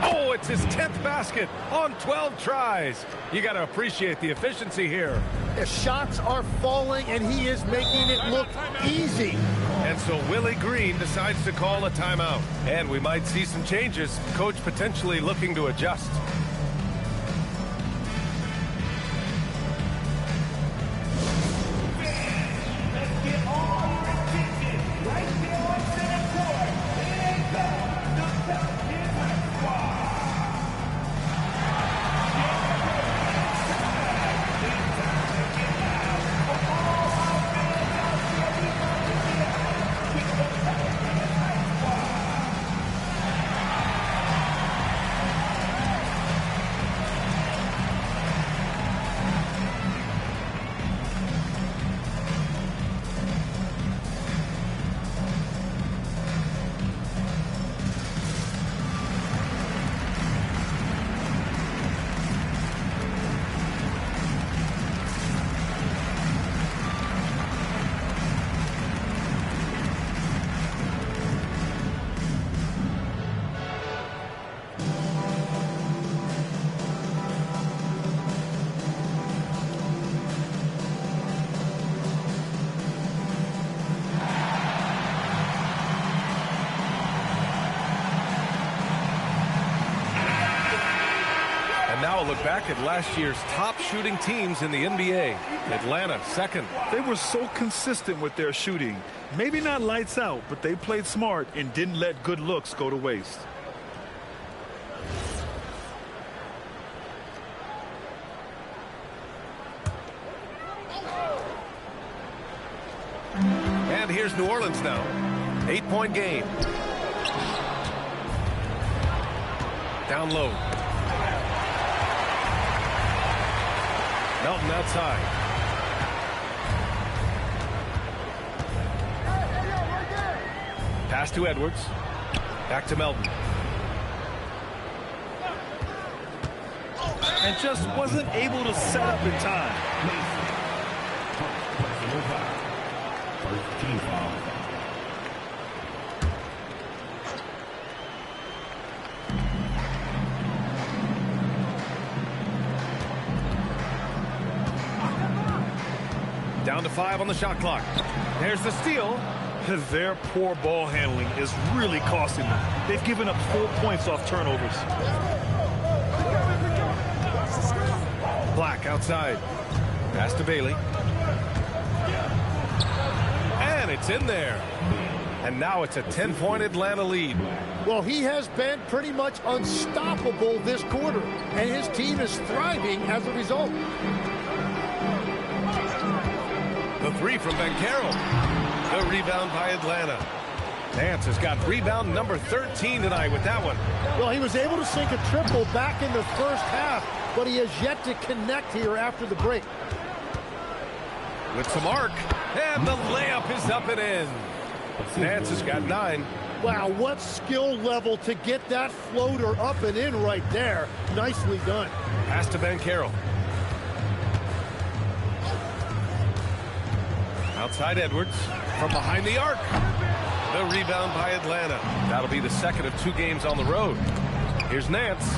Speaker 1: Oh, it's his 10th basket on 12 tries. You got to appreciate the efficiency here.
Speaker 3: The shots are falling, and he is making it look easy.
Speaker 1: And so Willie Green decides to call a timeout. And we might see some changes. Coach potentially looking to adjust. now a look back at last year's top shooting teams in the NBA. Atlanta, second.
Speaker 2: They were so consistent with their shooting. Maybe not lights out, but they played smart and didn't let good looks go to waste.
Speaker 1: And here's New Orleans now. 8-point game. Down low. Melton outside. Pass to Edwards. Back to Melton.
Speaker 2: And just wasn't able to set up in time.
Speaker 5: First team foul.
Speaker 1: Down to 5 on the shot clock. There's the steal.
Speaker 2: Their poor ball handling is really costing them. They've given up 4 points off turnovers.
Speaker 1: Black outside. Pass to Bailey. And it's in there. And now it's a 10-point Atlanta lead.
Speaker 3: Well, he has been pretty much unstoppable this quarter, and his team is thriving as a result.
Speaker 1: The three from Banchero. The rebound by Atlanta. Nance has got rebound number 13 tonight with that one.
Speaker 3: Well, he was able to sink a triple back in the first half, but he has yet to connect here after the break.
Speaker 1: With some arc, and the layup is up and in. Nance has got 9.
Speaker 3: Wow, what skill level to get that floater up and in right there. Nicely done.
Speaker 1: Pass to Banchero. Outside Edwards from behind the arc. The rebound by Atlanta. That'll be the second of 2 games on the road. Here's Nance.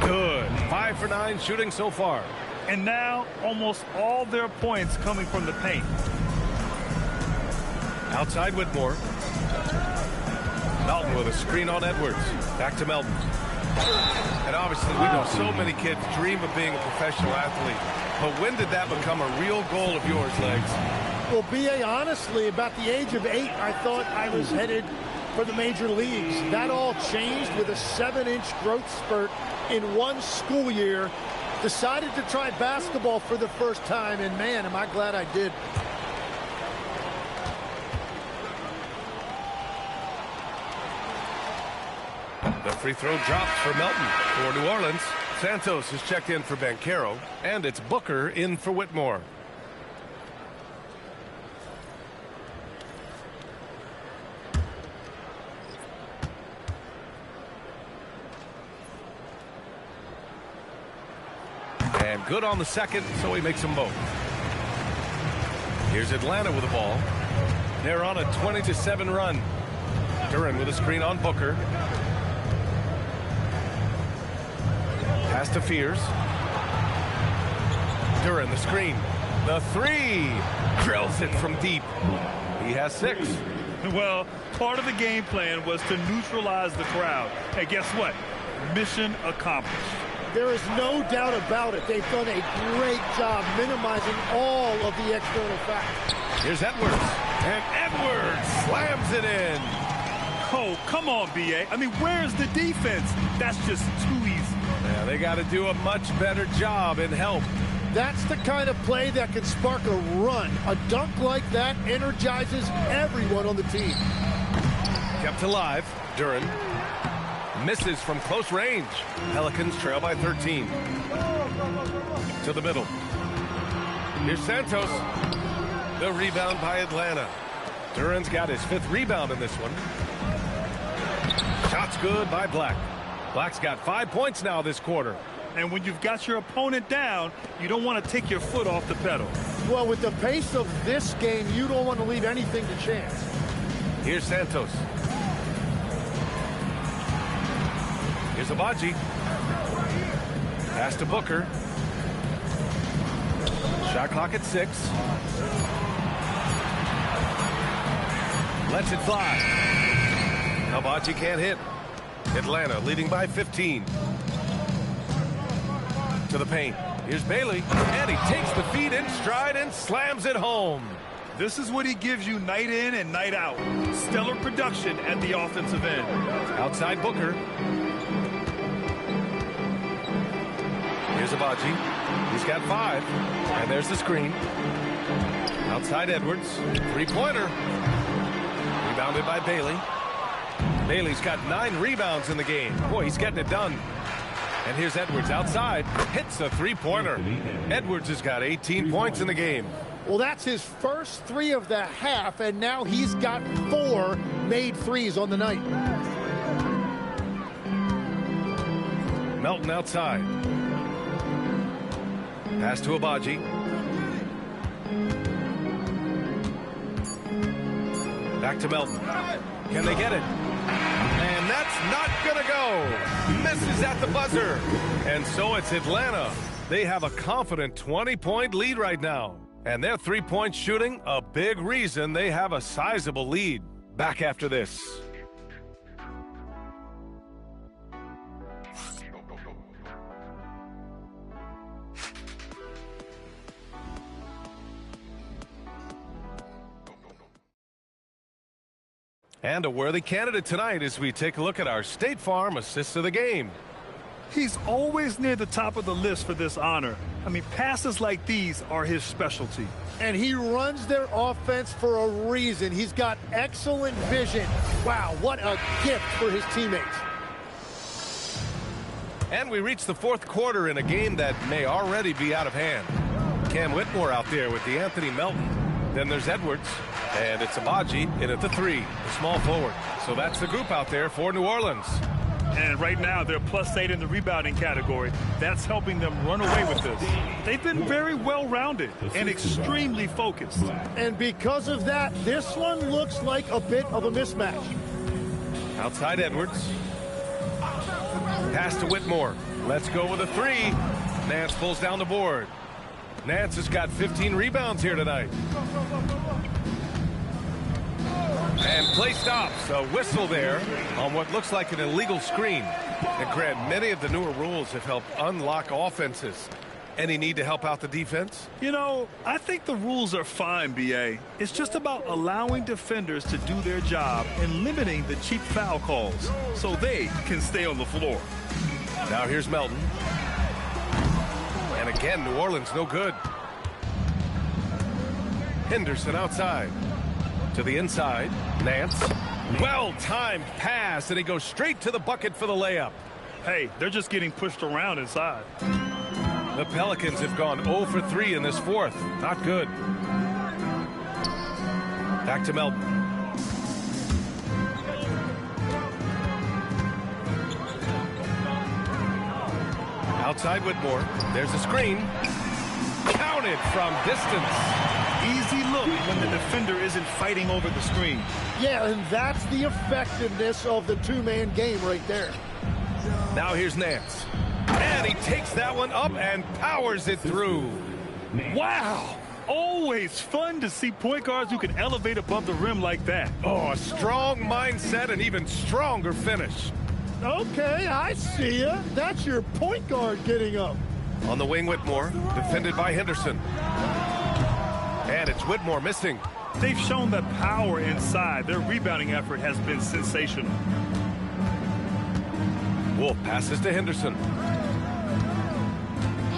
Speaker 1: Good. 5 for 9 shooting so far.
Speaker 2: And now almost all their points coming from the paint.
Speaker 1: Outside Whitmore. Melton with a screen on Edwards. Back to Melton. And obviously we know so many kids dream of being a professional athlete. But when did that become a real goal of yours, Legs?
Speaker 3: Well, B.A., honestly, about the age of 8, I thought I was headed for the major leagues. That all changed with a 7-inch growth spurt in one school year. Decided to try basketball for the first time, and man, am I glad I did.
Speaker 1: The free throw drops for Melton. For New Orleans, Santos is checked in for Banchero, and it's Booker in for Whitmore. And good on the second, so he makes them both. Here's Atlanta with the ball. They're on a 20-7 run. Duran with a screen on Booker. Pass to Fears. Duran the screen. The 3. Drills it from deep. He has 6.
Speaker 2: Well, part of the game plan was to neutralize the crowd. And guess what? Mission accomplished.
Speaker 3: There is no doubt about it. They've done a great job minimizing all of the external factors.
Speaker 1: Here's Edwards. And Edwards slams it in.
Speaker 2: Oh, come on, B.A. I mean, where's the defense? That's just too easy.
Speaker 1: Yeah, they got to do a much better job in help.
Speaker 3: That's the kind of play that can spark a run. A dunk like that energizes everyone on the team.
Speaker 1: Kept alive. Duran misses from close range. Pelicans trail by 13. To the middle. Here's Santos. The rebound by Atlanta. Duran's got his 5th rebound in this one. Shots good by Black. Black's got 5 points now this quarter.
Speaker 2: And when you've got your opponent down, you don't want to take your foot off the pedal.
Speaker 3: Well, with the pace of this game, you don't want to leave anything to chance.
Speaker 1: Here's Santos. Here's Abaji. Pass to Booker. Shot clock at 6. Lets it fly. Abaji can't hit. Atlanta leading by 15. To the paint. Here's Bailey. And he takes the feed in stride and slams it home.
Speaker 2: This is what he gives you night in and night out. Stellar production at the offensive end.
Speaker 1: Outside Booker. Here's Abaji. He's got 5. And there's the screen. Outside Edwards. Three-pointer. Rebounded by Bailey. Bailey's got 9 rebounds in the game. Boy, he's getting it done. And here's Edwards outside. Hits a three-pointer. Edwards has got 18 points in the game.
Speaker 3: Well, that's his first 3 of the half, and now he's got 4 made threes on the night.
Speaker 1: Melton outside. Pass to Abaji. Back to Melton. Can they get it? And that's not going to go. Misses at the buzzer. And so it's Atlanta. They have a confident 20-point lead right now. And their three-point shooting, a big reason they have a sizable lead. Back after this. And a worthy candidate tonight as we take a look at our State Farm Assist of the Game.
Speaker 2: He's always near the top of the list for this honor. I mean, passes like these are his specialty.
Speaker 3: And he runs their offense for a reason. He's got excellent vision. Wow, what a gift for his teammates.
Speaker 1: And we reach the fourth quarter in a game that may already be out of hand. Cam Whitmore out there with the Anthony Melton. Then there's Edwards. And it's Abaji in at the 3, the small forward. So that's the group out there for New Orleans.
Speaker 2: And right now, they're +8 in the rebounding category. That's helping them run away with this. They've been very well-rounded and extremely focused.
Speaker 3: And because of that, this one looks like a bit of a mismatch.
Speaker 1: Outside Edwards. Pass to Whitmore. Let's go with a 3. Nance pulls down the board. Nance has got 15 rebounds here tonight. And play stops. A whistle there on what looks like an illegal screen. And Grant, many of the newer rules have helped unlock offenses. Any need to help out the defense?
Speaker 2: You know, I think the rules are fine, B.A. It's just about allowing defenders to do their job and limiting the cheap foul calls so they can stay on the floor.
Speaker 1: Now here's Melton. And again, New Orleans no good. Henderson outside. To the inside. Nance. Well-timed pass, and he goes straight to the bucket for the layup.
Speaker 2: Hey, they're just getting pushed around inside.
Speaker 1: The Pelicans have gone 0 for 3 in this fourth. Not good. Back to Melton. Outside Whitmore. There's a screen. Counted from distance.
Speaker 2: Easy look when the defender isn't fighting over the screen.
Speaker 3: Yeah, and that's the effectiveness of the two-man game right there.
Speaker 1: Now here's Nance. And he takes that one up and powers it through.
Speaker 2: Wow! Always fun to see point guards who can elevate above the rim like that.
Speaker 1: Oh, a strong mindset and even stronger finish.
Speaker 3: Okay, I see ya. That's your point guard getting up.
Speaker 1: On the wing, Whitmore, defended by Henderson. And it's Whitmore missing.
Speaker 2: They've shown the power inside. Their rebounding effort has been sensational.
Speaker 1: Wolf passes to Henderson.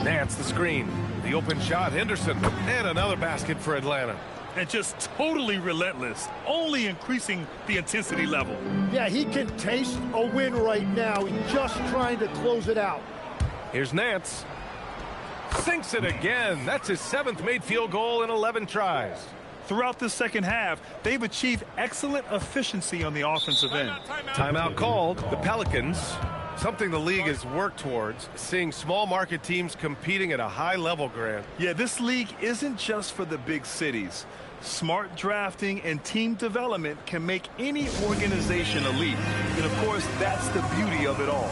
Speaker 1: Nance the screen. The open shot, Henderson. And another basket for Atlanta.
Speaker 2: And just totally relentless, only increasing the intensity level.
Speaker 3: Yeah, he can taste a win right now. He's just trying to close it out.
Speaker 1: Here's Nance. Sinks it again. That's his 7th made field goal in 11 tries.
Speaker 2: Throughout the second half, they've achieved excellent efficiency on the offensive end.
Speaker 1: Timeout called. The Pelicans, something the league has worked towards, seeing small market teams competing at a high level, Grant.
Speaker 2: Yeah, this league isn't just for the big cities. Smart drafting and team development can make any organization elite. And of course, that's the beauty of it all.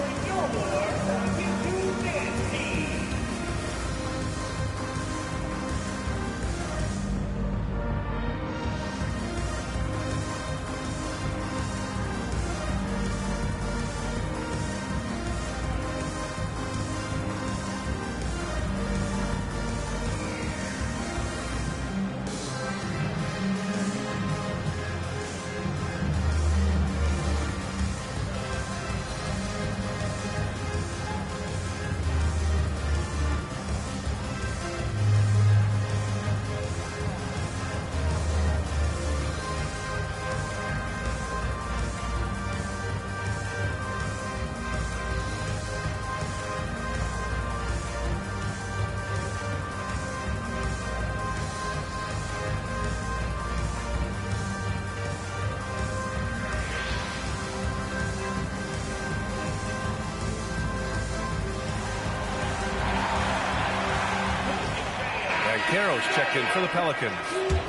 Speaker 1: Banchero's checked in for the Pelicans.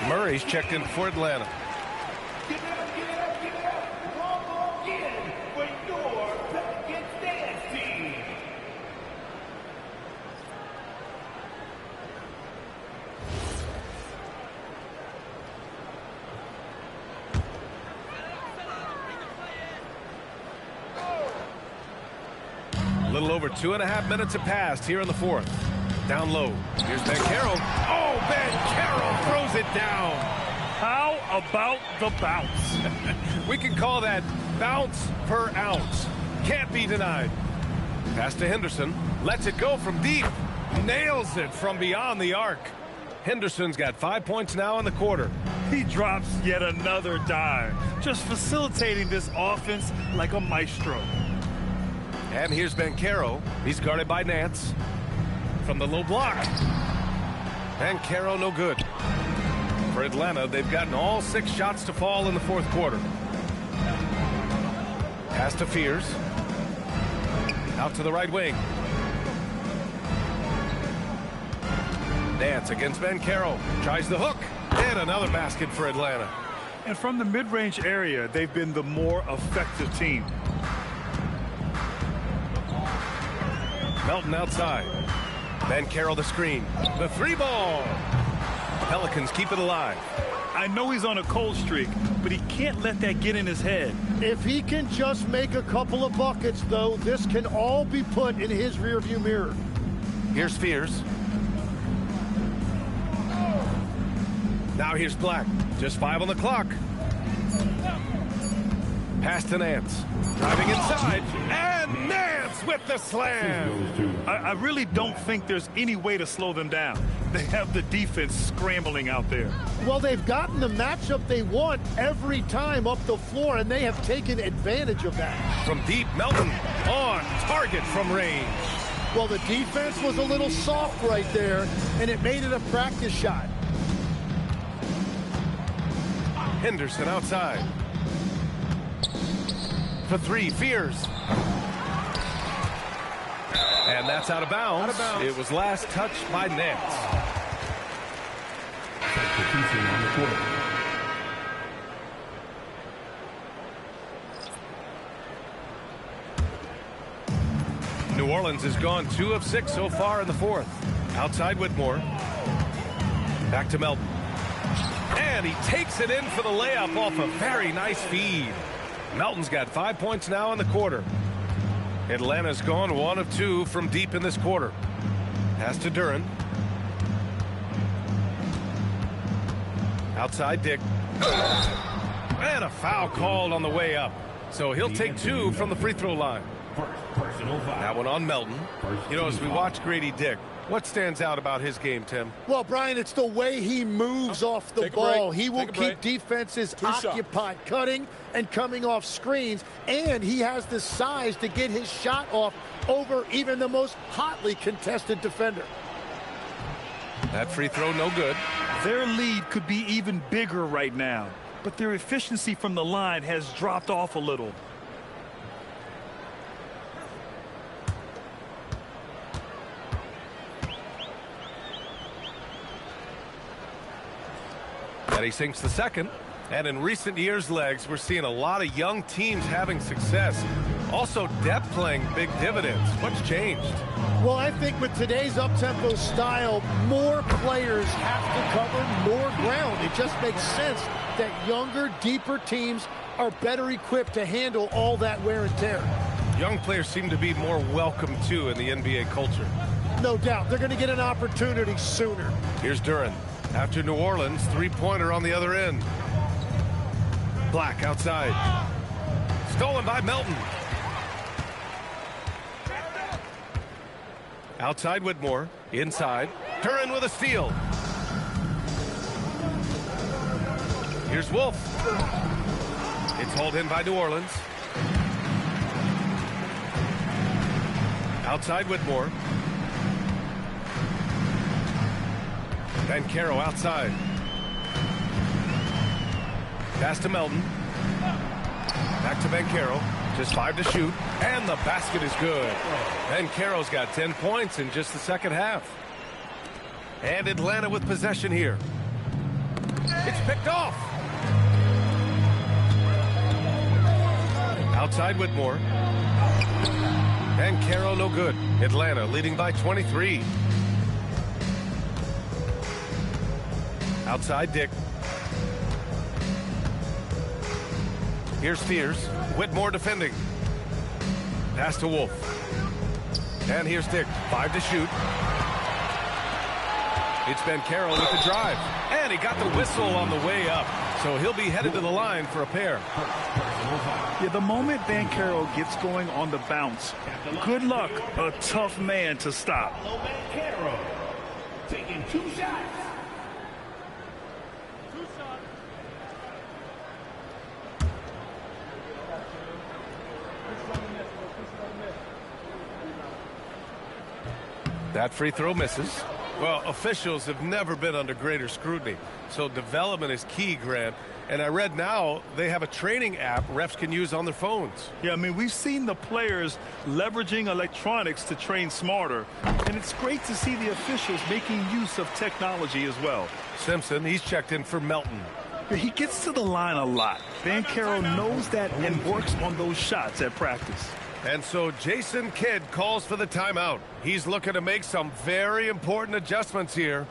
Speaker 1: Murray's checked in for Atlanta.
Speaker 3: A
Speaker 1: little over 2.5 minutes have passed here in the fourth. Down low. Here's Banchero. Oh, Banchero throws it down.
Speaker 2: How about the bounce?
Speaker 1: We can call that bounce per ounce. Can't be denied. Pass to Henderson. Lets it go from deep. Nails it from beyond the arc. Henderson's got 5 points now in the quarter.
Speaker 2: He drops yet another dime, just facilitating this offense like a maestro.
Speaker 1: And here's Banchero. He's guarded by Nance. From the low block. Banchero no good. For Atlanta, they've gotten all 6 shots to fall in the fourth quarter. Pass to Fears. Out to the right wing. Nance against Banchero. Tries the hook. And another basket for Atlanta.
Speaker 2: And from the mid-range area, they've been the more effective team.
Speaker 1: Melton outside. Banchero the screen. The 3-ball. Pelicans keep it alive.
Speaker 2: I know he's on a cold streak, but he can't let that get in his head.
Speaker 3: If he can just make a couple of buckets, though, this can all be put in his rearview mirror.
Speaker 1: Here's Fears. Now here's Black. Just 5 on the clock. Pass to Nance. Driving inside. And Nance with the slam.
Speaker 2: I really don't think there's any way to slow them down. They have the defense scrambling out there.
Speaker 3: Well, they've gotten the matchup they want every time up the floor, and they have taken advantage of that.
Speaker 1: From deep, Melton on target from range.
Speaker 3: Well, the defense was a little soft right there, and it made it a practice shot.
Speaker 1: Henderson outside. For 3, Fears. And that's out of bounds. It was last touched by Nance.
Speaker 5: Substitution on the court.
Speaker 1: New Orleans has gone 2 of 6 so far in the fourth. Outside Whitmore. Back to Melton. And he takes it in for the layup off a very nice feed. Melton's got 5 points now in the quarter. Atlanta's gone 1 of 2 from deep in this quarter. Pass to Duran. Outside Dick. And a foul called on the way up. So he'll take 2 from the free throw line. That one on Melton. You know, as we watch Grady Dick, what stands out about his game, Tim?
Speaker 3: Well, Brian, it's the way he moves off the ball. He will keep defenses occupied, cutting and coming off screens, and he has the size to get his shot off over even the most hotly contested defender.
Speaker 1: That free throw no good.
Speaker 2: Their lead could be even bigger right now, but their efficiency from the line has dropped off a little.
Speaker 1: And he sinks the second. And in recent years, Legs, we're seeing a lot of young teams having success. Also, depth playing big dividends. What's changed?
Speaker 3: Well, I think with today's up-tempo style, more players have to cover more ground. It just makes sense that younger, deeper teams are better equipped to handle all that wear and tear.
Speaker 1: Young players seem to be more welcome, too, in the NBA culture.
Speaker 3: No doubt. They're going to get an opportunity sooner.
Speaker 1: Here's Duran. After New Orleans, 3-pointer on the other end. Black outside. Stolen by Melton. Outside Whitmore. Inside. Duran with a steal. Here's Wolf. It's hauled in by New Orleans. Outside Whitmore. Banchero outside. Pass to Melton. Back to Banchero. Just 5 to shoot. And the basket is good. Banchero's got 10 points in just the second half. And Atlanta with possession here. It's picked off. Outside Whitmore. And Carroll no good. Atlanta leading by 23. Outside Dick. Here's Spears. Whitmore defending. Pass to Wolf. And here's Dick. 5 to shoot. It's Ben Carroll with the drive. And he got the whistle on the way up. So he'll be headed to the line for a pair.
Speaker 2: Yeah, the moment Van Carroll gets going on the bounce, good luck, a tough man to stop.
Speaker 5: Van Carroll taking 2 shots.
Speaker 1: That free throw misses. Well, officials have never been under greater scrutiny, so development is key, Grant. And I read now they have a training app refs can use on their phones.
Speaker 2: Yeah, I mean, we've seen the players leveraging electronics to train smarter, and it's great to see the officials making use of technology as well.
Speaker 1: Simpson, he's checked in for Melton.
Speaker 2: He gets to the line a lot. Van Carroll knows that and works on those shots at practice.
Speaker 1: And so Jason Kidd calls for the timeout. He's looking to make some very important adjustments here.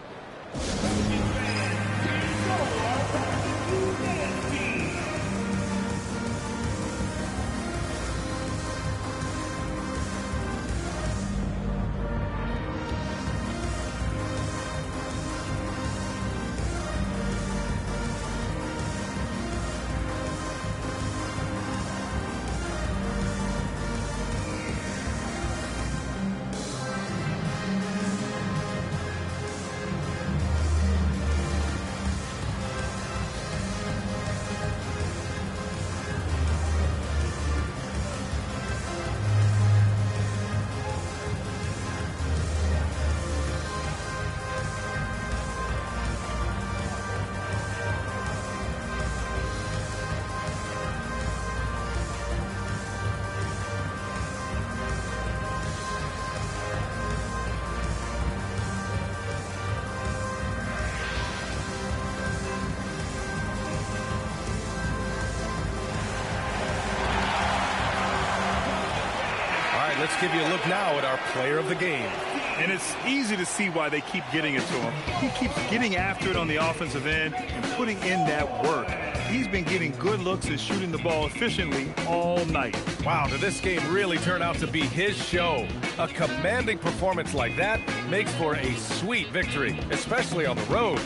Speaker 1: Let's give you a look now at our player of the game.
Speaker 2: And it's easy to see why they keep getting it to him. He keeps getting after it on the offensive end and putting in that work. He's been getting good looks and shooting the ball efficiently all night.
Speaker 1: Wow, did this game really turn out to be his show? A commanding performance like that makes for a sweet victory, especially on the road.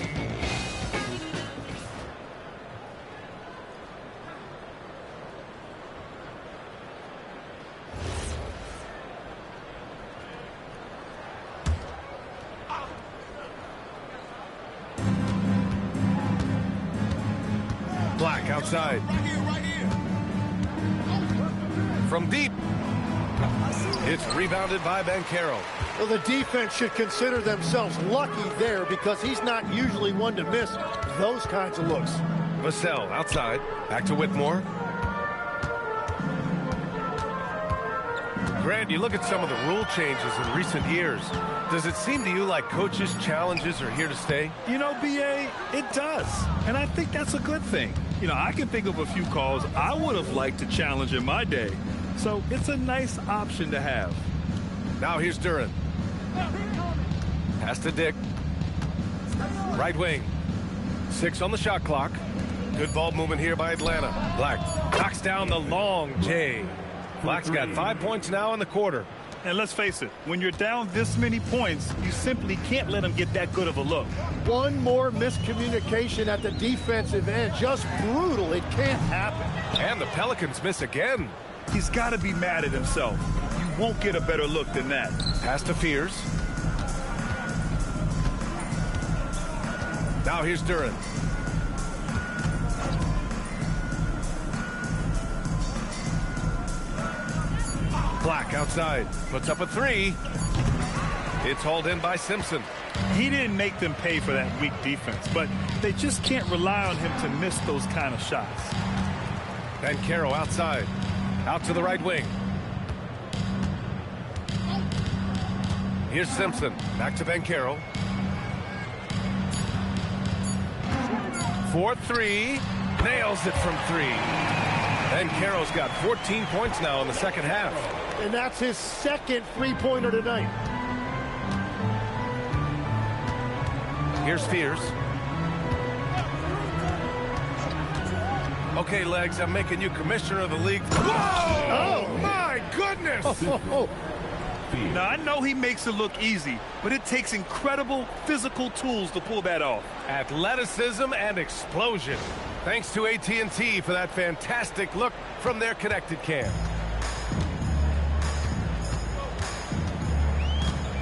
Speaker 1: Black outside. From deep. It's rebounded by Ben Carroll.
Speaker 3: Well, the defense should consider themselves lucky there because he's not usually one to miss those kinds of looks.
Speaker 1: Vassell outside. Back to Whitmore. Grant, you look at some of the rule changes in recent years. Does it seem to you like coaches' challenges are here to stay?
Speaker 2: You know, B.A., it does. And I think that's a good thing. You know, I can think of a few calls I would have liked to challenge in my day. So it's a nice option to have.
Speaker 1: Now here's Duran. Pass to Dick. Right wing. 6 on the shot clock. Good ball movement here by Atlanta. Black knocks down the long J. Black's got 5 points now in the quarter.
Speaker 2: And let's face it, when you're down this many points, you simply can't let him get that good of a look.
Speaker 3: One more miscommunication at the defensive end. Just brutal. It can't happen.
Speaker 1: And the Pelicans miss again.
Speaker 2: He's got to be mad at himself. You won't get a better look than that.
Speaker 1: Pass to Fears. Now here's Duran. Black outside. Puts up a 3. It's hauled in by Simpson.
Speaker 2: He didn't make them pay for that weak defense, but they just can't rely on him to miss those kind of shots.
Speaker 1: Ben Carroll outside. Out to the right wing. Here's Simpson. Back to Ben Carroll. for three. Nails it from three. Banchero's got 14 points now in the second half.
Speaker 3: And that's his second three-pointer tonight.
Speaker 1: Here's Fears. Okay, Legs, I'm making you commissioner of the league. Whoa! Oh, my goodness!
Speaker 2: Now, I know he makes it look easy, but it takes incredible physical tools to pull that off.
Speaker 1: Athleticism and explosion. Thanks to AT&T for that fantastic look from their connected cam.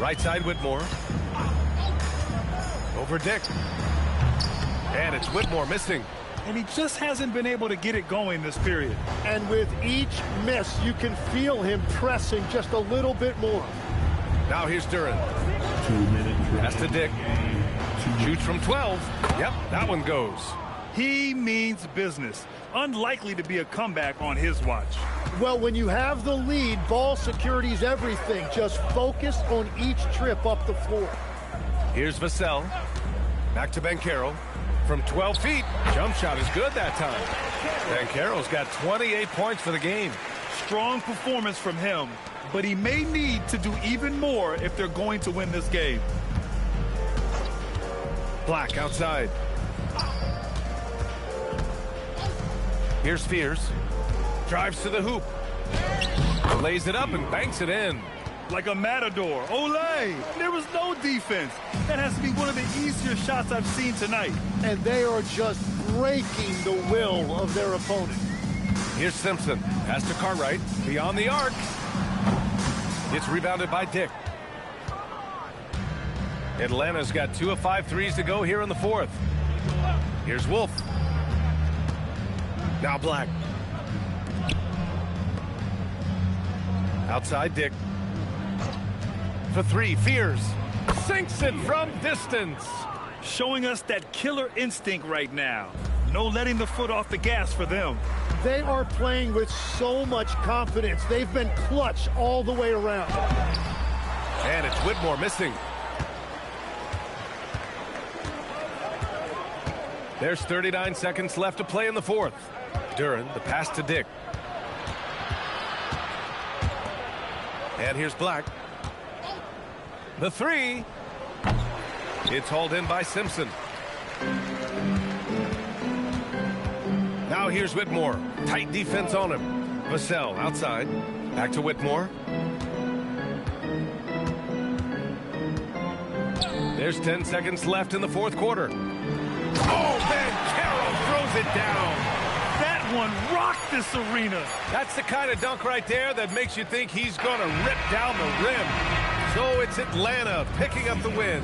Speaker 1: Right side, Whitmore. Over Dick. And it's Whitmore missing.
Speaker 2: And he just hasn't been able to get it going this period.
Speaker 3: And with each miss, you can feel him pressing just a little bit more.
Speaker 1: Now here's Duran. Pass to Dick. Shoots from 12. Yep, that one goes.
Speaker 2: He means business. Unlikely to be a comeback on his watch.
Speaker 3: Well, when you have the lead, ball security's everything. Just focus on each trip up the floor.
Speaker 1: Here's Vassell. Back to Banchero. From 12 feet, jump shot is good that time. Banchero's got 28 points for the game.
Speaker 2: Strong performance from him, but he may need to do even more if they're going to win this game.
Speaker 1: Black outside. Here's Fears. Drives to the hoop. Lays it up and banks it in.
Speaker 2: Like a matador. Olay! There was no defense. That has to be one of the easier shots I've seen tonight.
Speaker 3: And they are just breaking the will of their opponent.
Speaker 1: Here's Simpson. Pass to Cartwright. Beyond the arc. It's rebounded by Dick. Atlanta's got 2 of 5 threes to go here in the fourth. Here's Wolf. Now Black. Outside Dick. For three, Fears. Sinks it from distance.
Speaker 2: Showing us that killer instinct right now. No letting the foot off the gas for them.
Speaker 3: They are playing with so much confidence. They've been clutch all the way around.
Speaker 1: And it's Whitmore missing. There's 39 seconds left to play in the fourth. Duran, the pass to Dick. And here's Black. The three. It's hauled in by Simpson. Now here's Whitmore. Tight defense on him. Vassell outside. Back to Whitmore. There's 10 seconds left in the fourth quarter. Oh, Banchero throws it down.
Speaker 2: That one rocked this arena.
Speaker 1: That's the kind of dunk right there that makes you think he's going to rip down the rim. So it's Atlanta picking up the win.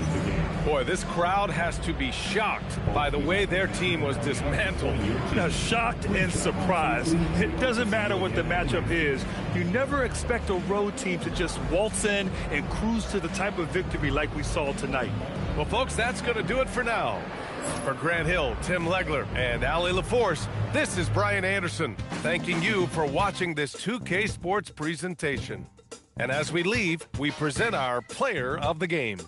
Speaker 1: Boy, this crowd has to be shocked by the way their team was dismantled.
Speaker 2: Now, shocked and surprised. It doesn't matter what the matchup is. You never expect a road team to just waltz in and cruise to the type of victory like we saw tonight.
Speaker 1: Well, folks, that's going to do it for now. For Grant Hill, Tim Legler, and Allie LaForce, this is Brian Anderson, thanking you for watching this 2K Sports presentation. And as we leave, we present our player of the game.